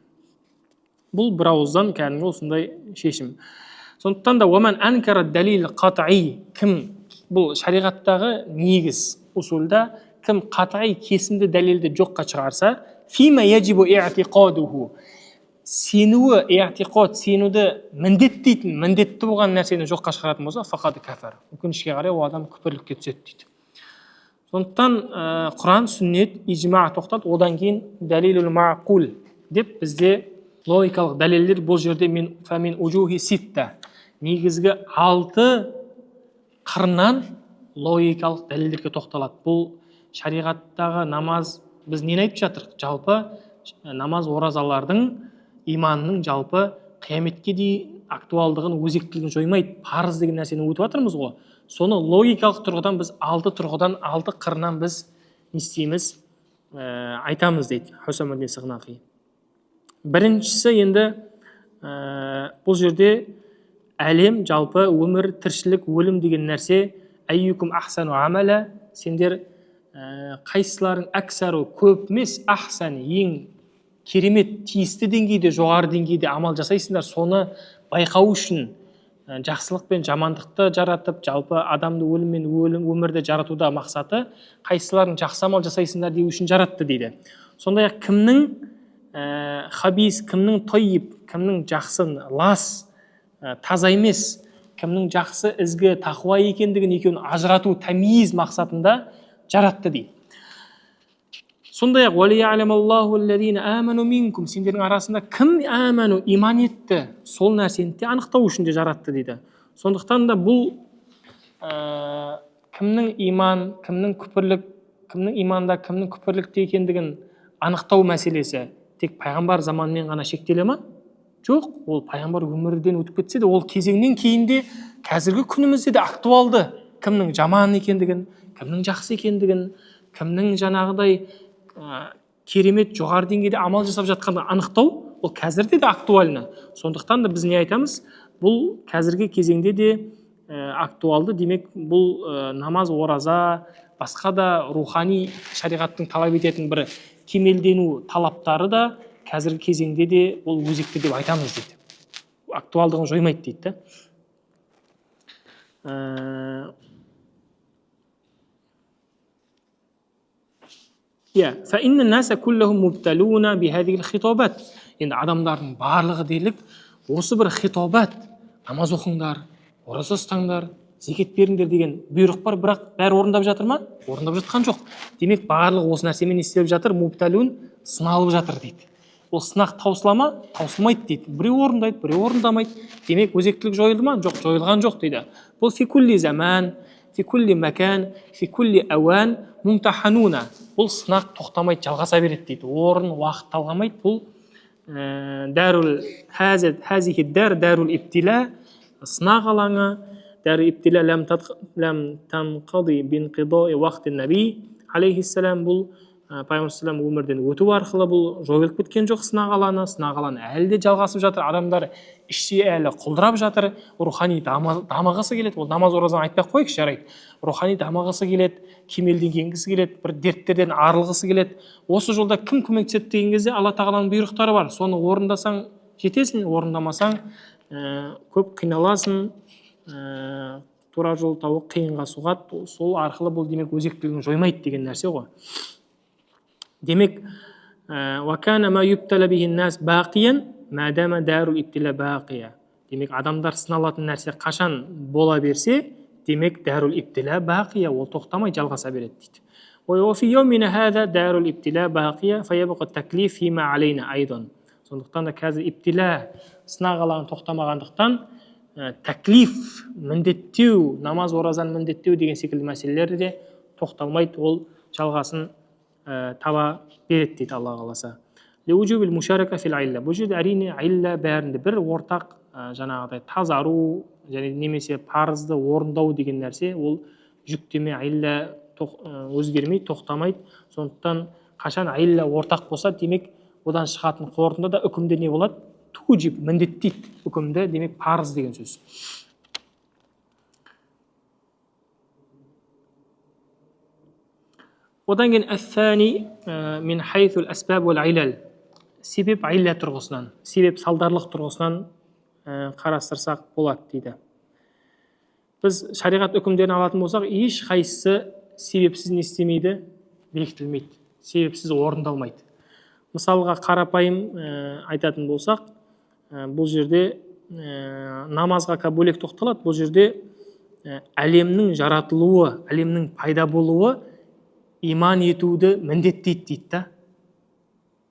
Бұл бір ауыздан кәдімгі осындай шешім. Сондықтан да "Оман анкара далил қатаи" кім бұл шариғаттағы негіз усулда кім қатаи кесімді дәлелді жоққа шығарса, фима яджибу иътиқадуху сенуі, иътиқад сенуді міндетті болған нәрсені жоққа шығаратын болса, фақад кафар. Өкінішке қарай ол адам күпірлікке түседі дейді. Сондықтан Құран, сүннет, ижма тоқтат, одан кейін дәлилул мақул деп бізде логикалық дәлелдер бұл жерде фамин уджухи ситта. Негізгі 6 қырынан логикалық дәлелдерге тоқталады. Бұл шариғаттағы намаз, біз нені айтып жатырық? Жалпы намаз оразалардың иманның жалпы қияметке дейін актуалдығын, өзектілігін жоймайды. Парыз деген нәрсені өтіп жатырмыз ғой. Соны логикалық тұрғыдан біз 6 тұрғыдан, 6 қырынан біз не істейміз, айтамыз дейді Хусам ибн Сағнағи. Біріншісі енді бұл жерде әлем, жалпы өмір, тіршілік, өлім деген нәрсе айюкум ахсану амала, сендер қайсыларың әксару көп емес, ахсан ең керемет, тиісті деңгейде, жоғары деңгейде амал жасайсыңдар, соны байқау үшін жақсылық пен жамандықты жаратып, жалпы адамды өлім мен өмірді жаратуда мақсаты қайсыларың жақсы амал жасайсыңдар деу үшін жаратты дейді. Сондай-ақ кімнің хабис, кімнің тойып, кімнің жақсы лас, таза емес, кімнің жақсы, ізгі, тақуа екендігін екеуін ажырату тәмиз мақсатында жаратты дейді. Сондай-ақ уәлия'ламаллаху аллазина аману минкум, сендердің арасында кім аману, иман етті, сол нәрсені де анықтау үшін де жаратты дейді. Сондықтан да бұл кімнің иман, кімнің күпірлік, кімнің иманда, кімнің күпірлікте екендігін анықтау мәселесі тек пайғамбар заманымен ғана шектеле ма? Жоқ, ол пайғамбар өмірден өтіп кетсе де, ол кезеңнен кейін де қазіргі күнімізде де актуалды. Кімнің жаман екендігін, кімнің жақсы екендігін, кімнің жаңағыдай керемет жоғары деңгейде амал жасап жатқанды анықтау, ол қазірде де актуальны. Сондықтан да біз не айтамыз? бұл қазіргі кезеңде де актуалды. Демек бұл намаз, ораза, басқа да рухани шариғаттың талап ететін бір кемелдену талаптары да қазіргі кезеңде де ол өзекті деп айтамыз дейді. Актуалдығын жоймайды дейді. فإن الناس كلهم مبتلون بهذه الخطابات. Енді адамдардың барлығы дерлік осы бір хитобат, намаз оқыңдар, ораза ұстаңдар, зекет беріңдер деген бұйрық бар, бірақ бәрі орындап жатыр ма? Орындап жатқан жоқ. Демек барлығы осы нәрсемен не істеп жатыр? Мубталун, сыналып жатыр дейді. Ол сынақ таусыла ма? Таусылмайды дейді. Біреу орындайды, біреу орындамайды. Демек өзектілік жойылды ма? Жоқ, жойылған жоқ дейді. Бұл фикулли заман, фикулли макан, фикулли ауан мумтахануна. Бұл сынақ тоқтамайды, жалғаса береді дейді. Орын, уақыт талғамайды. Бұл дәрул хазихи дар дәрул иптила, сынақ алаңы. Дәру иптила ләм танқади бинқидаи уақти наби алейхиссалам. Бұл пайғамбар салам өмірден өту арқылы бұл жойылып кеткен жоқ. Сынақ алаңы әлі де жалғасып жатыр. Адамдар іште әлі құлдырап жатыр. Рухани дамығысы келеді. Ол намаз оразаны айтпай ақ қойайықшы, жарайды. Рухани дамығысы келеді, кемелденгісі келеді, бір дерттерден арылғысы келеді. Осы жолда кім көмектеседі деген кезде Алла тағаланың бұйрықтары бар. Соны орындасаң жетесің, орындамасаң көп қиналасың, тура жол тауып қиынға соғады. Сол арқылы бұл демек өзектілігін жоймайды деген нәрсе ғой. Демек демек адамдар сыналатын нәрсе қашан бола берсе, демек дәрул иптила бақия, ол тоқтамай жалғаса береді дейді. Сондықтан да қазір иптила, сынақ алаңы тоқтамағандықтан тәклиф, міндеттеу, намаз оразаны міндеттеу деген секілді мәселелер де тоқталмайды, ол жалғасын таба береді дейді Алла қаласа. Бұл жерде әрине илля бәрінде бір ортақ жаңағыдай тазару және немесе парызды орындау деген нәрсе, ол жүктеме илля өзгермейді, тоқтамайды. Сондықтан қашан илля ортақ болса, демек одан шығатын қорытынды да үкімде не болады? Туджиб, міндеттейді. Үкімді демек парыз деген сөз. Одан кейін әс-сани мин хайсул асбаб вал илал. Себеп илля тұрғысынан, себеп салдарлық тұрғысынан қарастырсақ болады дейді. Біз шариғат үкімдерін алатын болсақ, еш қайсысы себепсіз не істемейді? Бекітілмейді. Себепсіз орындалмайды. Мысалға қарапайым айтатын болсақ, бұл жерде намазға бөлек тоқталады. Бұл жерде әлемнің жаратылуы, әлемнің пайда болуы иман етуді міндеттейді дейді да.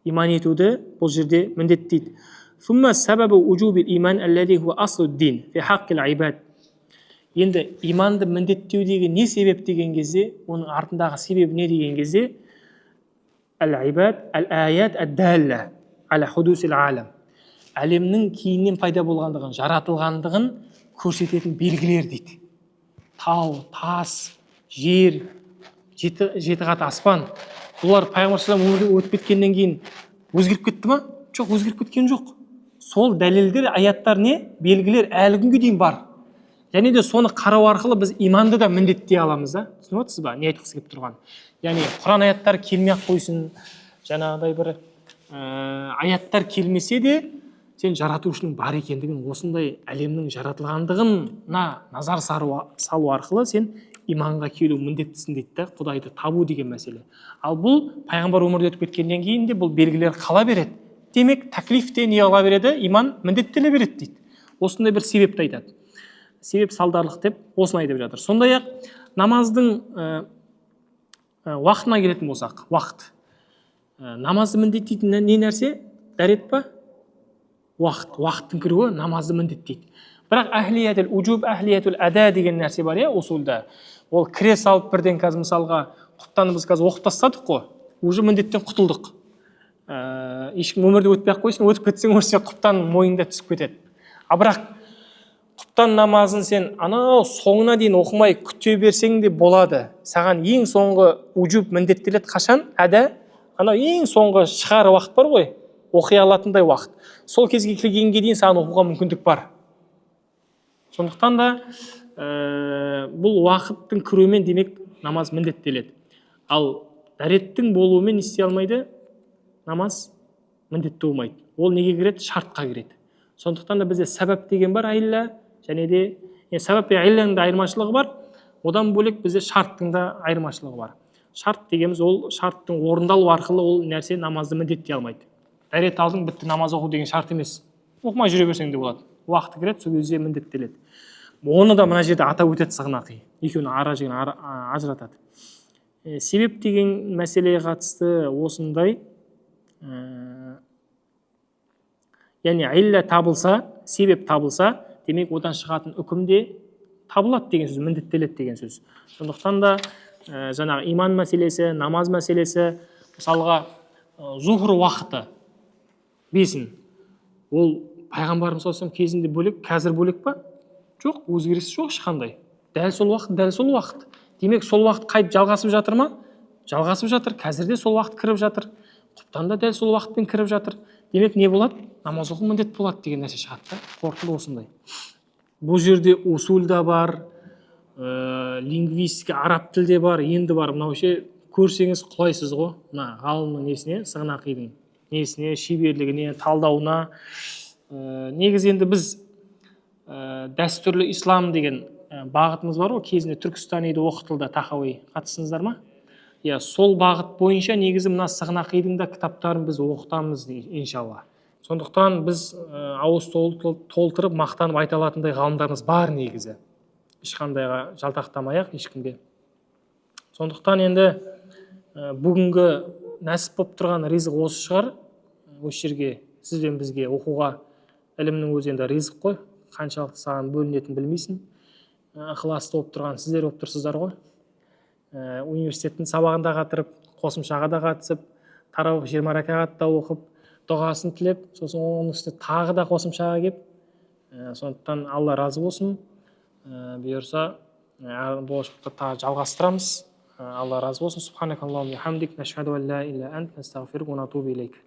Иман етуді бұл жерде міндеттейді. Енді иманды міндеттеудегі не себеп деген кезде, оның артындағы себебі не деген кезде, әлемнің кейіннен пайда болғандығын, жаратылғандығын көрсететін белгілер дейді. Тау, тас, жер, жеті қат аспан. Бұлар пайғамбар саллаллаху алейхи өмірден өтіп кеткеннен кейін өзгеріп кетті ма? Жоқ, өзгеріп кеткен жоқ. Сол дәлелдер, аяттар не? Белгілер әлі күнге дейін бар. Және де соны қарау арқылы біз иманды да міндеттей аламыз да. Түсініп отырсыз ба? Не айтқысы келіп тұрған? Яғни Құран аяттары келмей ақ қойсын, жаңағыдай бір аяттар келмесе де, сен жаратушының бар екендігін, осындай әлемнің жаратылғандығына назар салу арқылы сен иманға келу міндеттісің дейді да, Құдайды табу деген мәселе. Ал бұл пайғамбар өмірде өтіп кеткеннен кейін де бұл белгілер қала береді. Демек, тәклифте не қала береді? Иман міндеттеле береді дейді. Осындай бір себепті айтады. Себеп салдарлық деп осыны айтып жатыр. Сондай-ақ намаздың уақытына келетін болсақ, уақыт. Намазды міндеттейтін не нәрсе? Дәрет па? Уақыт. Уақыттың кіруі намазды міндеттейді. Бірақ әхлиятул уджуб, әхлиятул ада деген нәрсе бар, усулда. Ол кіре салып бірден қазір мысалға құптаны біз қазір оқып тастадық қой, уже міндеттен құтылдық. Ешкім өмірде өтпей ақ қойсын, өтіп кетсең өрсе құптан мойында түсіп кетеді. Бірақ құптан намазын сен анау соңына дейін оқымай күте берсең де болады. Саған ең соңғы уджуб міндеттеледі қашан? Ада, анау ең соңғы шығар уақыт бар ғой, оқи алатындай уақыт. Сол кезге келгенге дейін саған оқуға мүмкіндік бар. Сондықтан да бұл уақыттың кіруімен демек намаз міндеттеледі. Ал дәреттің болуымен не істей алмайды? Намаз міндетті болмайды. Ол неге кіреді? Шартқа кіреді. Сондықтан да бізде сәбәп деген бар, айла, және де сәбәп пен айланың да айырмашылығы бар. Одан бөлек бізде шарттың да айырмашылығы бар. Шарт дегеніміз ол шарттың орындалу арқылы ол нәрсе намазды міндеттей алмайды. Дәрет алдың, бітті, намаз оқу деген шарт емес. Оқымай жүре берсең де болады. Уақыты кіреді, сол кезде міндеттеледі. Оны да мына жерде атап өтеді Сығанақи. Екеуінің ара жігін ажыратады. Себеп деген мәселеге қатысты осындай, яғни илля табылса, себеп табылса, демек одан шығатын үкім де табылады деген сөз, міндеттеледі деген сөз. Сондықтан да жаңағы иман мәселесі, намаз мәселесі, мысалға зухр уақыты бесін, ол пайғамбарымыз саллаллаху кезінде бөлек, қазір бөлек па? Жоқ, өзгеріс жоқ ешқандай. Дәл сол уақыт, дәл сол уақыт. Демек сол уақыт қайтып жалғасып жатыр ма? Жалғасып жатыр. Қазірде сол уақыт кіріп жатыр. Құптан да дәл сол уақытпен кіріп жатыр. Демек не болады? Намаз оқу міндет болады деген нәрсе шығады да. Қорытынды осындай. Бұл жерде усул да бар, лингвистика, араб тілде бар, енді бар. Мынау ше көрсеңіз құлайсыз ғой. Мына ғалымның несіне, Сығанақидің несіне, шеберлігіне, талдауына. Негізі енді біз дәстүрлі ислам деген бағытымыз бар ғой, кезінде Түркістаниді оқытылды, Тахауи, қатысыңыздар ма? Сол бағыт бойынша негізі мына Сығанақидің да кітаптарын біз оқытамыз иншалла. Сондықтан біз ауыз толтырып мақтанып айта алатындай ғалымдарымыз бар негізі. Ешқандайға жалтақтамайық ешкімге. Сондықтан енді бүгінгі нәсіп болып тұрған ризық осы шығар. Осы жерге сіз бен бізге оқуға, ілімнің өзі енді ризық қой. Қаншалықты саған бөлінетінін білмейсің. Ықыласты болып тұрған сіздер болып тұрсыздар ғой. Университеттің сабағында қатырып, қосымшаға да қатысып, тарауых 20 ракағатта оқып, дұғасын тілеп, сосын оның үстіне тағы да қосымшаға кеп, сондықтан Алла разы болсын. Бұйырса болашақта тағы жалғастырамыз. Алла разы болсын. Субханакаллахумма ва бихамдик, нашһаду ан ла илаха илля анта, настағфирука ва натубу илейк.